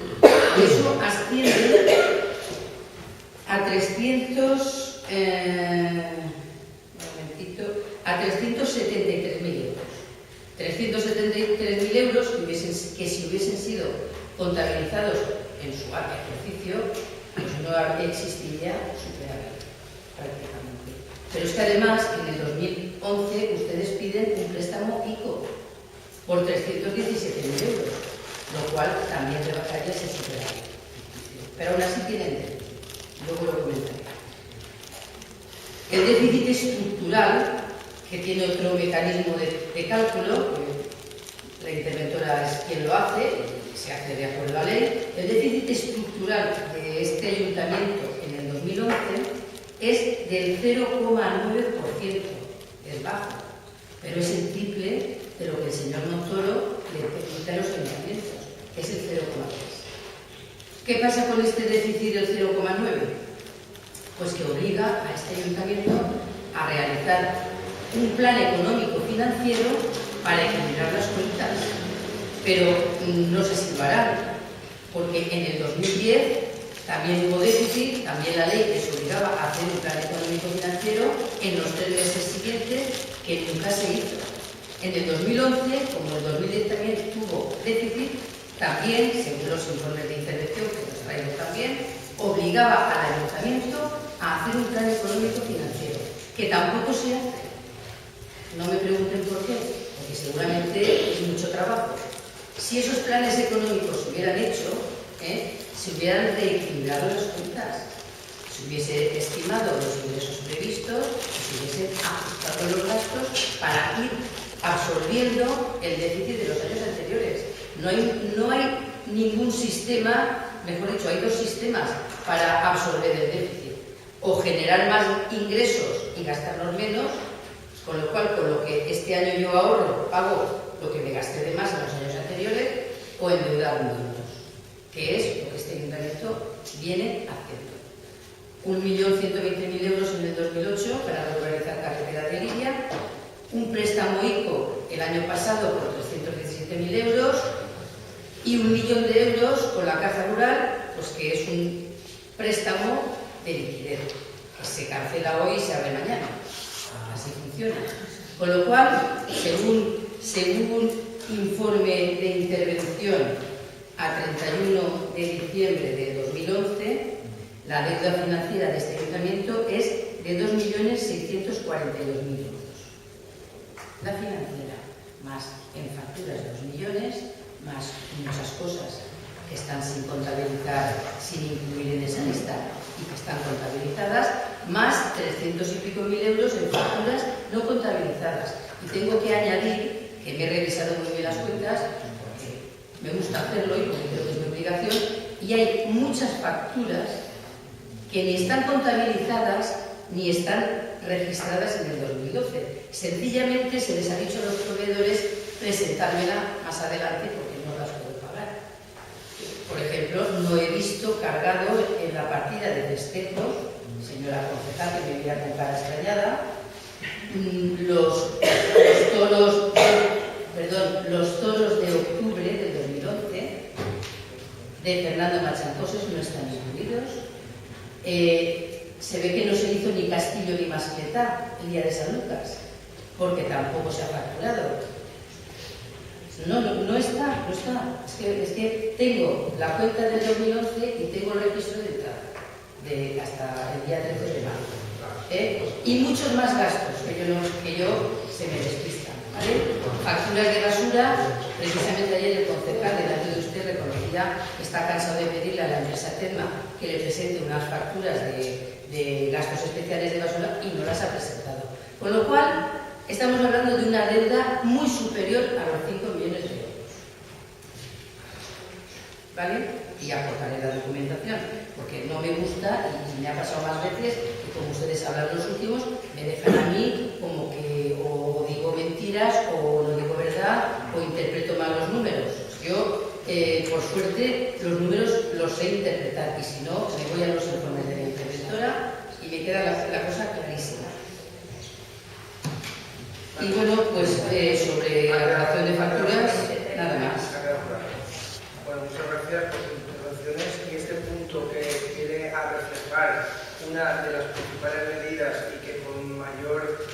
Eso asciende a 373.000 euros. 373.000 euros que si hubiesen sido contabilizados en su ejercicio, pues no existiría superávit prácticamente. Pero es que además en el 2011 ustedes piden un préstamo ICO por 317.000 euros, lo cual también rebajaría ese superávit. Pero aún así tienen déficit, luego lo comentaré. El déficit estructural, que tiene otro mecanismo de cálculo, la interventora es quien lo hace, se hace de acuerdo a la ley. El déficit estructural de este ayuntamiento en el 2011 es del 0,9%, es bajo, pero es el triple de lo que el señor Montoro le permite a los ayuntamientos, que es el 0,3%. ¿Qué pasa con este déficit del 0,9%? Pues que obliga a este ayuntamiento a realizar un plan económico financiero para equilibrar las cuentas, pero no se salvarán, porque en el 2010 también hubo déficit, también la ley les obligaba a hacer un plan económico financiero en los 3 meses siguientes, que nunca se hizo. En el 2011, como el 2010 también tuvo déficit, también, según los informes de intervención que nos traigo también, obligaba al ayuntamiento a hacer un plan económico financiero, que tampoco se hace. No me pregunten por qué, porque seguramente es mucho trabajo. Si esos planes económicos se hubieran hecho, se hubieran reequilibrado las cuentas, se se hubiese estimado los ingresos previstos, se hubiesen ajustado los gastos para ir absorbiendo el déficit de los años anteriores. No hay ningún sistema, mejor dicho, hay dos sistemas para absorber el déficit. O generar más ingresos y gastarlos menos, con lo cual, con lo que este año yo ahorro, pago lo que me gasté de más en los años anteriores, o endeudar menos, que es lo que este ayuntamiento viene haciendo. 1.120.000 euros en el 2008 para regularizar carretera de Liria, un préstamo ICO el año pasado por 317.000 euros y 1 millón de euros con la Caja Rural, pues que es un préstamo de liquidez, que se cancela hoy y se abre mañana. Así funciona. Con lo cual, según informe de intervención a 31 de diciembre de 2011, la deuda financiera de este ayuntamiento es de 2.642.000 euros. La financiera, más en facturas 2 millones, más muchas cosas que están sin contabilizar, sin incluir en esa lista y que están contabilizadas, más 300 y pico mil euros en facturas no contabilizadas. Y tengo que añadir que me he revisado muy bien las cuentas, porque me gusta hacerlo y porque creo que es mi obligación, y hay muchas facturas que ni están contabilizadas ni están registradas en el 2012. Sencillamente se les ha dicho a los proveedores presentármela más adelante porque no las puedo pagar. Por ejemplo, no he visto cargado en la partida de festejos, señora concejal, que me veía con cara extrañada, los toros de octubre del 2011 de Fernando Machancoses no están incluidos. Se ve que no se hizo ni Castillo ni Mascletá el día de San Lucas, porque tampoco se ha facturado. No está. Es que tengo la cuenta del 2011 y tengo el registro de entrada hasta el día 13 de marzo. Y muchos más gastos que yo se me despistan. ¿Vale? Facturas de basura, precisamente ayer el concejal delante de usted reconocía que está cansado de pedirle a la empresa Terma que le presente unas facturas de gastos especiales de basura y no las ha presentado. Con lo cual, estamos hablando de una deuda muy superior a los 5 millones de euros. ¿Vale? Y aportaré la documentación, porque no me gusta, y me ha pasado más veces, que como ustedes hablan los últimos, me dejan a mí como que o digo mentiras, o no digo verdad, o interpreto mal los números. Yo, por suerte, los números los sé interpretar, y si no, me voy a los informes de la interventora y me queda la cosa clarísima. Y bueno, pues sobre la relación de facturas, nada más. Bueno, muchas gracias por sus intervenciones y este punto que viene a reflejar una de las principales medidas y que con mayor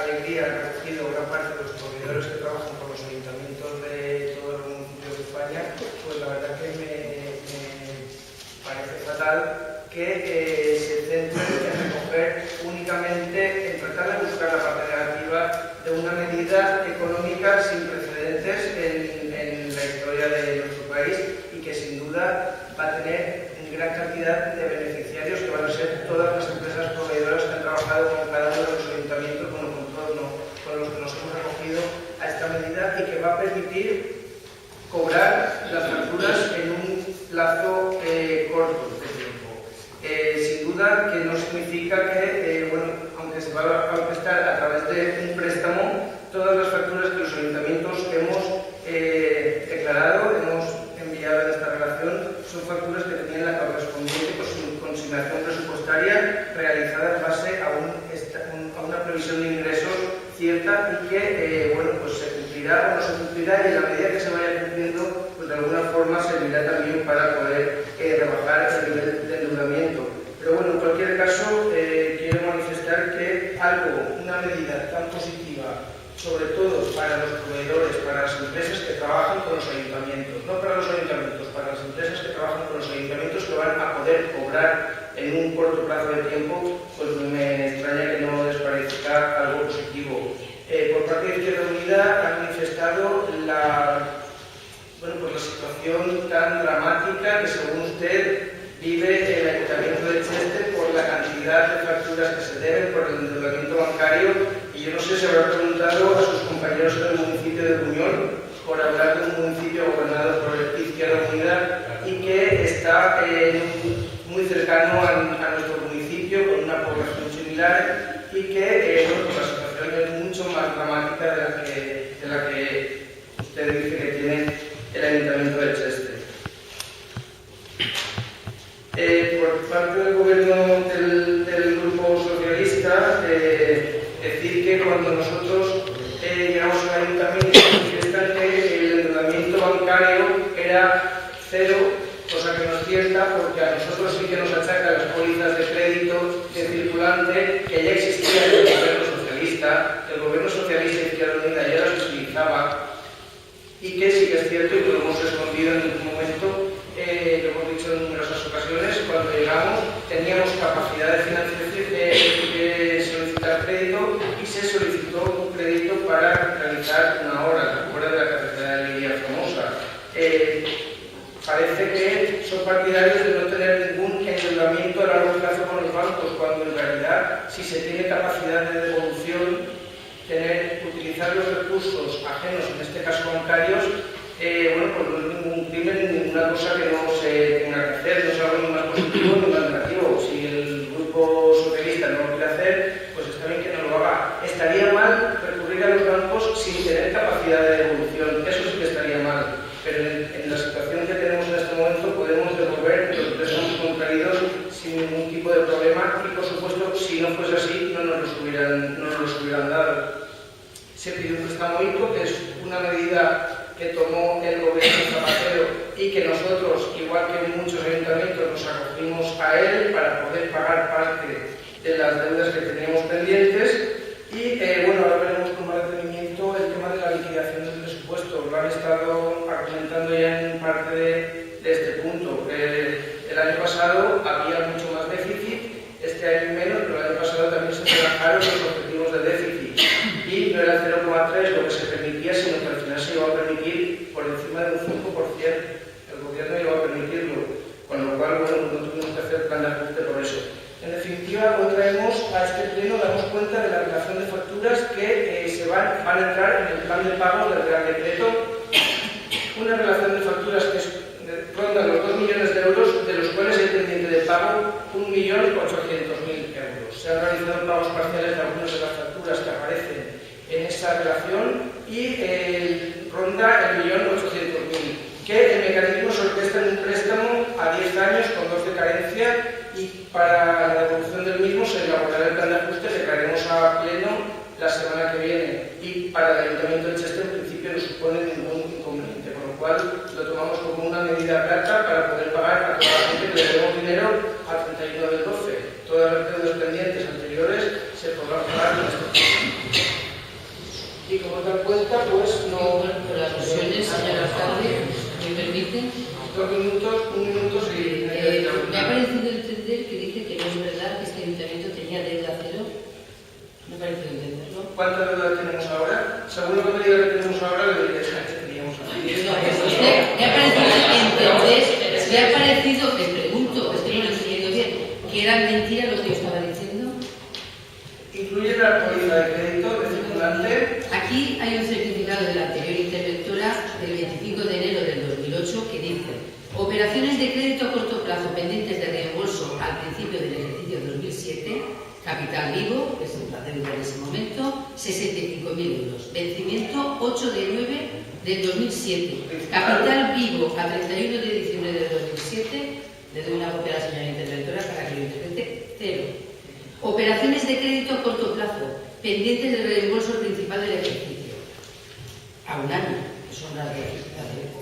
alegría han recogido gran parte de los proveedores que trabajan con los ayuntamientos de todos los municipios de España, pues la verdad que me parece fatal que se centren en recoger únicamente, en tratar de buscar la parte negativa de una medida económica sin precedentes en la historia de nuestro país y que sin duda va a tener una gran cantidad de beneficiarios que van a ser todas las empresas proveedoras que han trabajado con cada uno de los ayuntamientos, con los que nos hemos acogido a esta medida y que va a permitir cobrar las facturas en un plazo corto de tiempo. Sin duda que no significa que, aunque se va a prestar a través de un préstamo, todas las facturas que los ayuntamientos hemos declarado, hemos enviado en esta relación, son facturas que tenían la correspondiente consignación presupuestaria realizada en base a una previsión de ingresos cierta y que pues se cumplirá o no se cumplirá, y en la medida que se vaya cumpliendo, pues de alguna forma servirá también para poder rebajar el nivel de endeudamiento. Pero bueno, en cualquier caso, quiero manifestar que una medida tan positiva, sobre todo para los proveedores, para las empresas que trabajan con los ayuntamientos, no para los ayuntamientos, para las empresas que trabajan con los ayuntamientos que van a poder cobrar en un corto plazo de tiempo, pues me extraña que no les parezca algo positivo. Por parte de Izquierda Unida han manifestado la situación tan dramática que según usted vive el Ayuntamiento de Cheste por cantidad de facturas que se deben por el endeudamiento bancario, y yo no sé si habrá preguntado a sus compañeros del municipio de Buñol, por hablar de un municipio gobernado por Izquierda Unida y que está muy cercano a nuestro municipio, con una población similar, y que bueno, pues la situación es mucho más dramática de la que usted dice que tiene el Ayuntamiento de Cheste. Por parte del gobierno del Grupo Socialista, decir que cuando nosotros llegamos al Ayuntamiento manifiestan que el endeudamiento bancario era cero, cosa que no es cierta, porque a nosotros sí que nos achacan las pólizas de crédito de circulante que ya existían en el gobierno socialista. El gobierno socialista Izquierda Unida ya las utilizaba, y que sí que es cierto, y que lo hemos escondido en ningún momento, lo hemos dicho en numerosas ocasiones, cuando llegamos teníamos capacidad de financiación, de solicitar crédito, y se solicitó un crédito para realizar una obra de la carretera de Lidia famosa. Parece que son partidarios de no tener ningún endeudamiento a largo plazo con los bancos, cuando en realidad, si se tiene capacidad de devolución, utilizar los recursos ajenos, en este caso bancarios, bueno, pues no es ningún crimen ni ninguna cosa que no se tenga que hacer, no es algo ni más positivo ni más negativo. Si el Grupo Socialista no lo quiere hacer, pues está bien que no lo haga. Estaría mal recurrir a los bancos sin tener capacidad de devolución, eso sí que estaría mal, pero en la situación que tenemos en este momento podemos devolver los préstamos contraídos sin ningún tipo de problema, y por supuesto, si no fuese así, no nos los hubieran dado. Se pidió un préstamo ICO, que es una medida que tomó el gobierno Zapatero y que nosotros, igual que en muchos ayuntamientos, nos acogimos a él para poder pagar parte de las deudas que teníamos pendientes. Y bueno, ahora veremos con más detenimiento el tema de la liquidación del presupuesto. Lo han estado argumentando ya en parte de este punto. El año pasado había mucho más déficit, este año menos, pero el año pasado también se trabajaron los objetivos de déficit. Y no era 0,3 lo que se permitía, sino que al final se iba a permitir por encima de un 5%. El gobierno iba a permitirlo, con lo cual, bueno, no tuvimos que hacer plan de ajuste por eso. En definitiva, hoy traemos a este pleno, damos cuenta de la relación de facturas que se van a entrar en el plan de pagos del Real Decreto. Una relación de facturas que ronda los 2 millones de euros, de los cuales hay pendiente de pago 1.800.000 euros. Se han realizado pagos parciales de algunas de las facturas que aparecen en esa relación y ronda el 1.800.000, que el mecanismo se orquesta en un préstamo a 10 años con 2 de carencia, y para la devolución del mismo se elaborará el plan de ajuste que traeremos a pleno la semana que viene, y para el Ayuntamiento de Cheste en principio no supone ningún inconveniente, con lo cual lo tomamos como una medida plata para poder pagar a toda la gente que le debemos dinero al 31 del 12. Todas las deudas pendientes anteriores se podrán pagar en este momento. Y como tal cuenta, pues no... Bueno, por alusiones, señor alcalde, ¿me permiten? 2 minutos, 1 minuto y... me ha parecido entender que dice que no es verdad que este ayuntamiento tenía deuda cero. Me ha parecido entenderlo. ¿Cuánta deuda tenemos ahora? Según lo que me diga que tenemos ahora, le diré que teníamos ahora. No, pues usted me ha parecido entender, me ha parecido, le pregunto, es que no lo he entendido bien, que eran mentiras lo que yo estaba diciendo. Incluye la póliza de crédito de circulante. Aquí hay un certificado de la anterior interventora del 25 de enero del 2008 que dice: operaciones de crédito a corto plazo pendientes de reembolso al principio del ejercicio 2007, capital vivo, que es la deuda en ese momento, 65.000 euros, vencimiento 8 de 9 del 2007, capital vivo a 31 de diciembre del 2007, le doy una copia a la señora interventora para que lo interprete, 0. Operaciones de crédito a corto plazo pendientes del reembolso principal del ejercicio, a un año, que son las de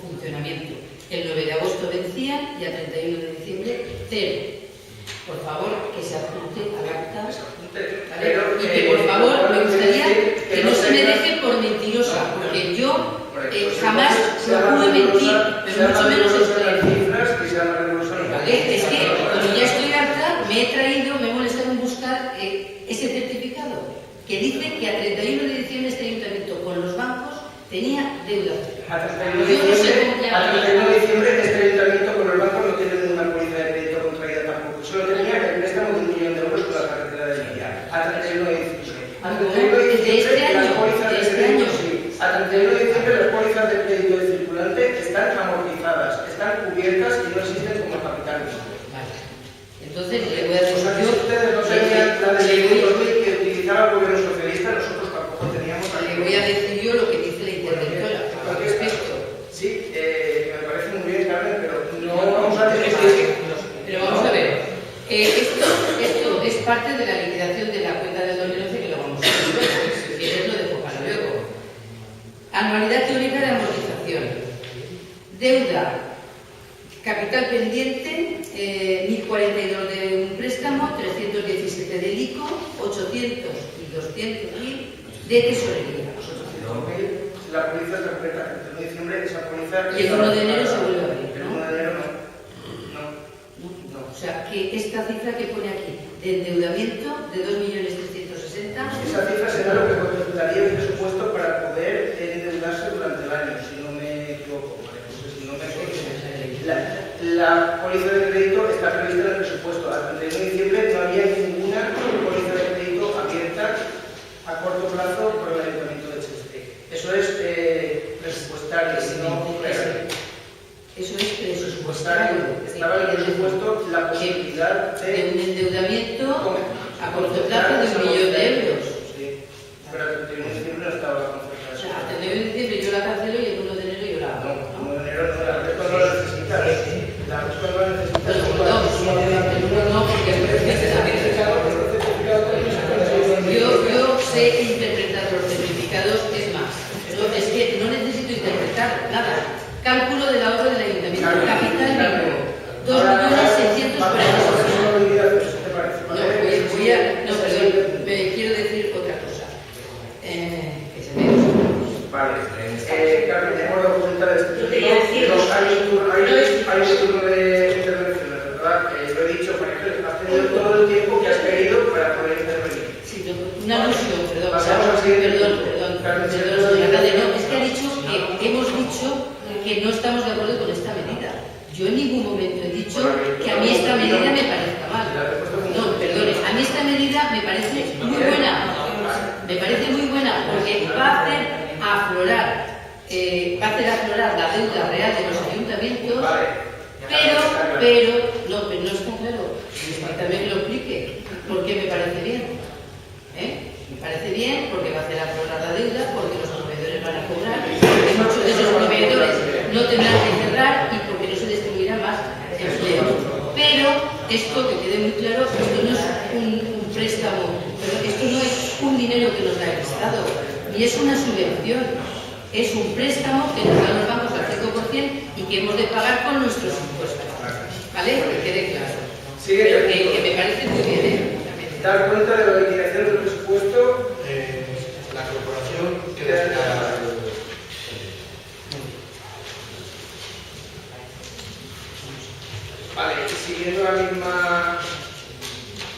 funcionamiento. El 9 de agosto vencían y a 31 de diciembre 0. Por favor, que se apunte al acta. ¿Vale? Y que por favor me gustaría que no se me deje por mentirosa, porque yo jamás pude mentir, pero mucho menos estoy. ¿Vale? Es que como ya estoy harta, me he traído, me he molestado en buscar ese certificado que dice que a 31 de diciembre este ayuntamiento con los bancos tenía deuda. A 31 de diciembre este ayuntamiento con los bancos no tiene ninguna póliza de crédito contraída tampoco. Solo tenía el préstamo de 1 millón de euros con la A 31 de diciembre las pólizas de de este crédito, año. sí. A 31 de diciembre las pólizas de crédito de circulante están amortizadas, están cubiertas y no existen como capital. Vale. Entonces, le voy a decir O sea, que yo... si ustedes no tenían la de 2000 que utilizaba el gobierno socialista, nosotros tampoco teníamos... Le voy a decir yo lo que dice la interventora al respecto. Sí, me parece muy bien, Carmen, pero no vamos a decir... Pero vamos a ver, esto es parte de la liquidación de la cuenta del 2011 que lo vamos a ver luego, si quieres lo dejo para luego. Anualidad teórica de amortización. Deuda, capital pendiente, 1042 de un préstamo, 317 del ICO, 800 y 200.000 de tesorería. La póliza está completa el 1 de diciembre, esa póliza... Y el 1 de enero se vuelve a abrir, El ¿no? 1 de enero No. O sea, que esta cifra que pone aquí, de endeudamiento de 2.360.000... Esa cifra será lo que contemplaría el presupuesto para poder endeudarse durante el año, si no me equivoco. ¿Vale? Entonces, si no me equivoco, la póliza de crédito está prevista en el presupuesto. Hasta el 31 de diciembre no había ninguna póliza de crédito abierta a corto plazo por el Ayuntamiento de Cheste. Eso es presupuestario, no real. Eso es presupuestario. Estaba en el presupuesto la posibilidad de un endeudamiento a corto plazo de 1 millón de euros. Sí, pero el 31 de diciembre no estaba la concertación. O sea, hasta el 9 de diciembre yo la cancelo y el 1 de enero yo la hago. No, el 1 de enero no, la vez cuando la necesitas. La vez cuando la necesitas. Pero el 1 no, porque yo sé interpretar los certificados, es más. Es que no necesito interpretar nada. Cálculo del ahorro del ayuntamiento. Capital mínimo. 2.600.000 para No, perdón, quiero decir otra cosa. Que se me... Vale. Carmen, hemos dado cuenta de este punto. Hay un turno de intervenciones, ¿verdad? Lo he dicho, por ejemplo, has tenido todo el tiempo que has querido para poder intervenir. Sí, una alusión, perdón. Pasamos al siguiente. Perdón, señora Cade, no, es que ha dicho que hemos dicho que no estamos de acuerdo con esta medida. Yo en ningún momento he dicho que a mí esta medida me parezca mal. No, perdone, a mí esta medida me parece muy buena. Me parece muy buena porque va a hacer aflorar la deuda real de los ayuntamientos, pero no está claro. También que lo explique, porque me parece bien. Me parece bien porque va a hacer aflorar la deuda, porque los proveedores van a cobrar, porque muchos de esos proveedores no tendrán que cerrar y porque no se destruirá más empleo. Pero esto, que quede muy claro, esto no es un préstamo, esto no es un dinero que nos da el Estado, ni es una subvención, es un préstamo que nos dan los bancos al 5% y que hemos de pagar con nuestros impuestos. ¿Vale? Que quede claro. Pero que me parece muy bien, Dar cuenta de la liquidación del presupuesto. La corporación que destina Vale, y siguiendo la misma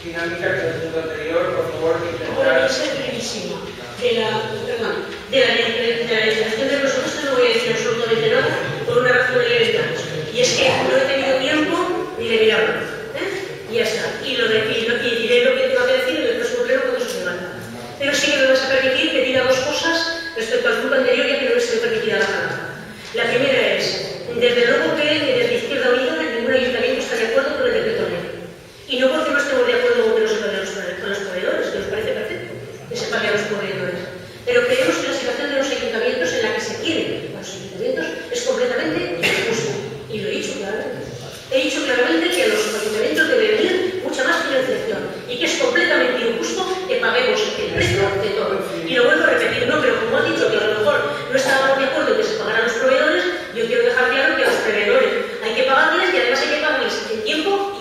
dinámica que el punto anterior, por favor, Ahora voy a ser brevísima. De la legislación de presupuesto no voy a decir absolutamente nada por una razón de legalidad. Y es que no he tenido tiempo ni de mirarlo. Y ya está. Y diré lo que tengo que decir en el próximo pleno cuando se debata. Pero sí que me vas a permitir que diga dos cosas respecto al punto anterior, ya que no me se me permitida la palabra. La primera es, desde luego que desde Izquierda Unida ningún ayuntamiento está de acuerdo con el decreto ley. Y no porque no estemos de acuerdo con que no se paguen los proveedores, que nos parece perfecto que se paguen a los proveedores. Pero creemos que la situación de los ayuntamientos en la que se quieren los ayuntamientos es completamente injusta. Y lo he dicho claramente. He dicho claramente que a los ayuntamientos debe venir mucha más financiación y que es completamente injusto que paguemos el precio de todo. Y lo vuelvo a repetir, no, pero como ha dicho que a lo mejor no estábamos de acuerdo en que se pagaran los proveedores, yo quiero dejar claro que a los proveedores hay que pagarles y además hay que pagarles en tiempo y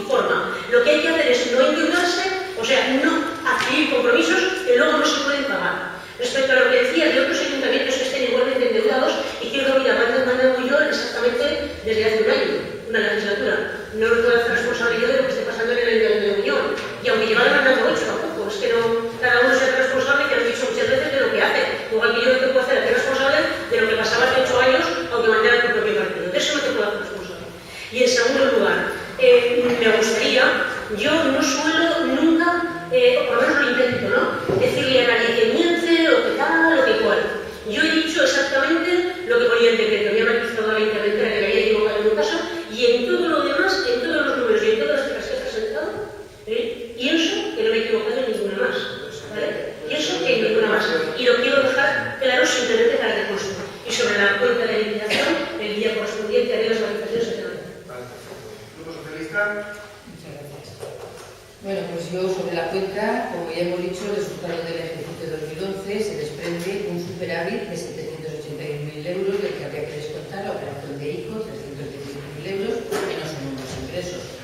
la cuenta, como ya hemos dicho, el resultado del ejercicio 2011 se desprende un superávit de 781.000 euros, del que habría que descontar la operación de ICO, 325.000 euros, que no son unos ingresos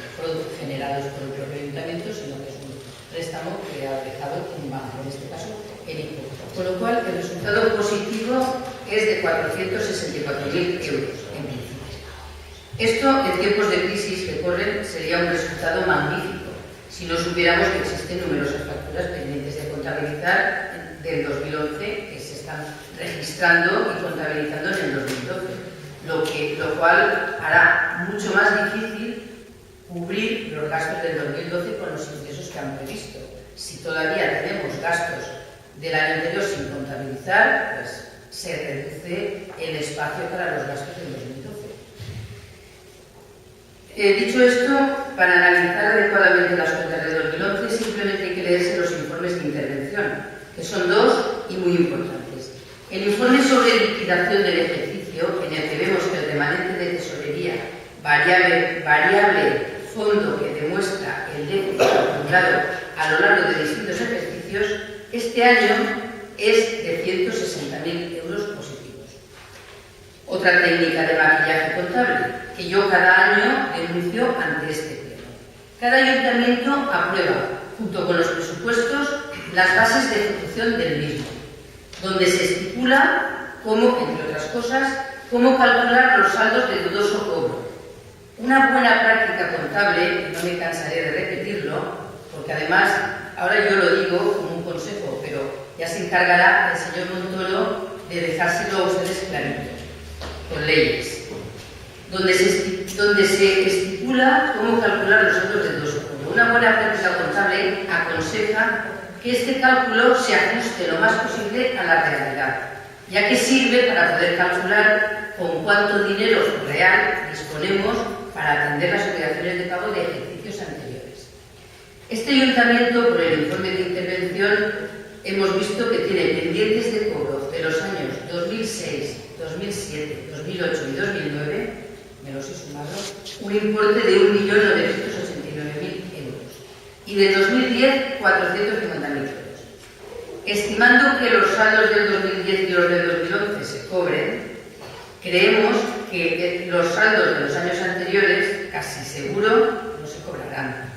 generados por el propio ayuntamiento, sino que es un préstamo que ha dejado un banco, en este caso el ICO. Con lo cual, el resultado positivo es de 464.000 euros en principio. Esto, en tiempos de crisis que corren, sería un resultado magnífico si no supiéramos que existen numerosas facturas pendientes de contabilizar del 2011 que se están registrando y contabilizando en el 2012, lo cual hará mucho más difícil cubrir los gastos del 2012 con los ingresos que han previsto. Si todavía tenemos gastos del año anterior sin contabilizar, pues se reduce el espacio para los gastos del 2012. Dicho esto, para analizar adecuadamente las cuentas de 2011 simplemente hay que leerse los informes de intervención, que son dos y muy importantes. El informe sobre liquidación del ejercicio, en el que vemos que el remanente de tesorería variable fondo que demuestra el déficit acumulado a lo largo de distintos ejercicios, este año es de 160.000 euros positivos. Otra técnica de maquillaje contable que yo cada año denuncio ante este pleno. Cada ayuntamiento aprueba, junto con los presupuestos, las bases de ejecución del mismo, donde se estipula cómo, entre otras cosas, cómo calcular los saldos de dudoso cobro. Una buena práctica contable, no me cansaré de repetirlo, porque además, ahora yo lo digo como un consejo, pero ya se encargará el señor Montoro de dejárselo a ustedes clarito, con leyes, donde se estipula cómo calcular los saldos de dudoso cobro. Una buena práctica contable aconseja que este cálculo se ajuste lo más posible a la realidad, ya que sirve para poder calcular con cuánto dinero real disponemos para atender las obligaciones de pago de ejercicios anteriores. Este ayuntamiento, por el informe de intervención, hemos visto que tiene pendientes de cobro de los años 2006, 2007, 2008 y 2009, me los he sumado, un importe de 1.989.000 euros y de 2010, 450.000 euros. Estimando que los saldos del 2010 y los del 2011 se cobren, creemos que los saldos de los años anteriores casi seguro no se cobrarán,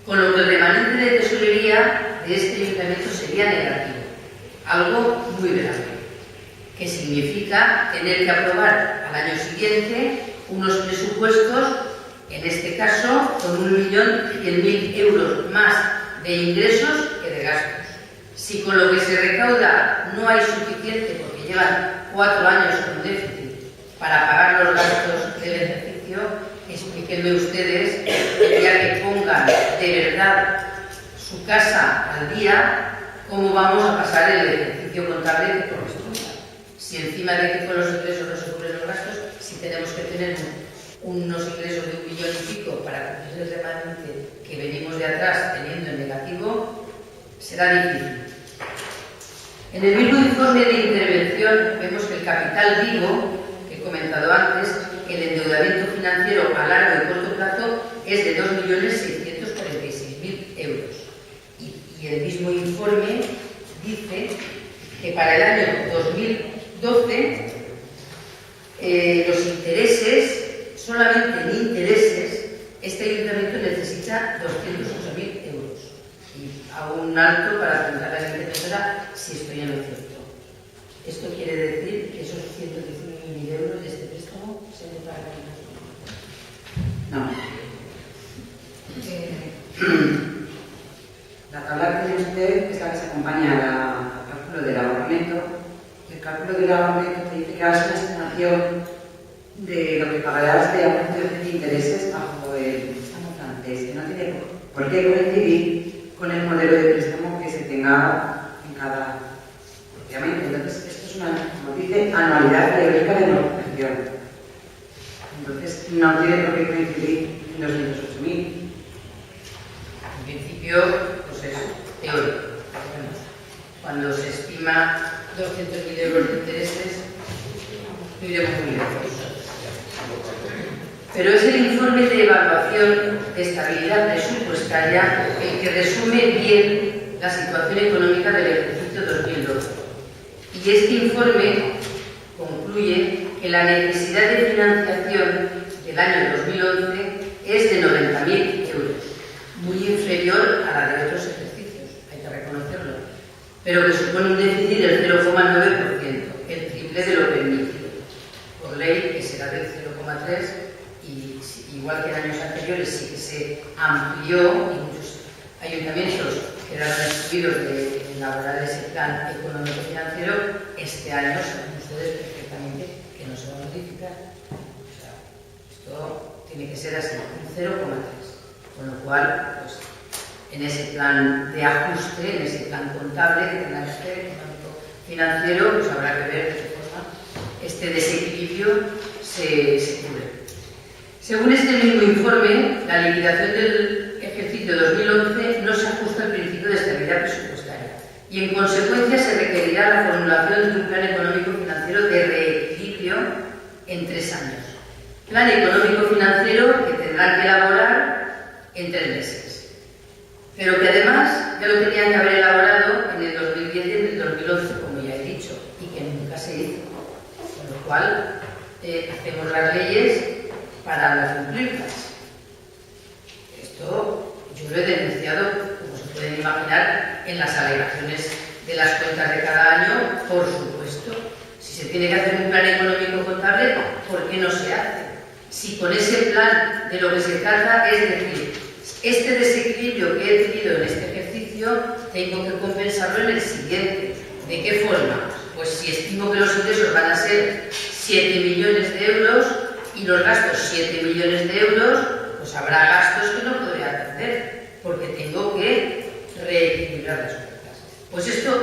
con lo que el remanente de tesorería de este ayuntamiento sería negativo, algo muy grave, que significa tener que aprobar al año siguiente unos presupuestos, en este caso con 1.100.000 euros más de ingresos que de gastos. Si con lo que se recauda no hay suficiente, porque llevan 4 años con déficit, para pagar los gastos del ejercicio, explíquenme ustedes, el día que pongan de verdad su casa al día, cómo vamos a pasar el ejercicio contable que corresponda. Si encima de que con los ingresos no se cubren los gastos, si tenemos que tener unos ingresos de 1 millón y pico para cumplir el remanente que venimos de atrás teniendo en negativo, será difícil. En el mismo informe de intervención vemos que el capital vivo, que he comentado antes, el endeudamiento financiero a largo y corto plazo es de 2.646.000 euros. Y el mismo informe dice que para el año 2012 los intereses, solamente en intereses, este ayuntamiento necesita 208.000 euros. Y aún alto para preguntar a la interventora si estoy en lo cierto. Esto quiere decir que esos 119.000 euros de este préstamo se le pagarán. No. La tabla que tiene usted es la que se acompaña al cálculo del ahorramiento. El cálculo del ahorramiento te dice que hagas una estimación de lo que pagarás de amortización de intereses bajo el préstamo francés, que no tiene por qué coincidir con el modelo de préstamo que se tenga en cada propiamente. Entonces, esto es una, como dice, anualidad periódica de amortización. Entonces, no tiene por qué coincidir en 208.000. En principio, pues es teórico. Cuando se estima 200.000 euros de intereses, no iremos muy lejos. pero es el informe de evaluación de estabilidad presupuestaria el que resume bien la situación económica del ejercicio 2012. Y este informe concluye que la necesidad de financiación del año 2011 es de 90.000 euros, muy inferior a la de otros ejercicios, hay que reconocerlo, pero que supone un déficit del 0,9%, el triple de lo permitido por ley, que será del 0,3%, y igual que en años anteriores sí que se amplió y muchos ayuntamientos quedaron excluidos de elaborar ese plan económico-financiero. Este año saben ustedes perfectamente que no se va a modificar. O sea, esto tiene que ser así, un 0,3%. Con lo cual, pues, en ese plan de ajuste, en ese plan contable que tendrá que hacer económico-financiero, pues habrá que ver de qué forma este desequilibrio se cubre. Según este mismo informe, la liquidación del ejercicio 2011 no se ajusta al principio de estabilidad presupuestaria y, en consecuencia, se requerirá la formulación de un plan económico-financiero de reequilibrio en 3 años. Plan económico-financiero que tendrán que elaborar en 3 meses, pero que además ya lo tenían que haber elaborado en el 2010 y en el 2011, como ya he dicho, y que nunca se hizo. Con lo cual, hacemos las leyes para cumplirlas. Esto yo lo he denunciado, como se pueden imaginar, en las alegaciones de las cuentas de cada año, por supuesto. Si se tiene que hacer un plan económico contable, ¿por qué no se hace? Si con ese plan de lo que se trata es decir, este desequilibrio que he tenido en este ejercicio tengo que compensarlo en el siguiente. ¿De qué forma? Pues si estimo que los ingresos van a ser 7 millones de euros y los gastos 7 millones de euros, pues habrá gastos que no podré atender porque tengo que reequilibrar las cuentas. Pues esto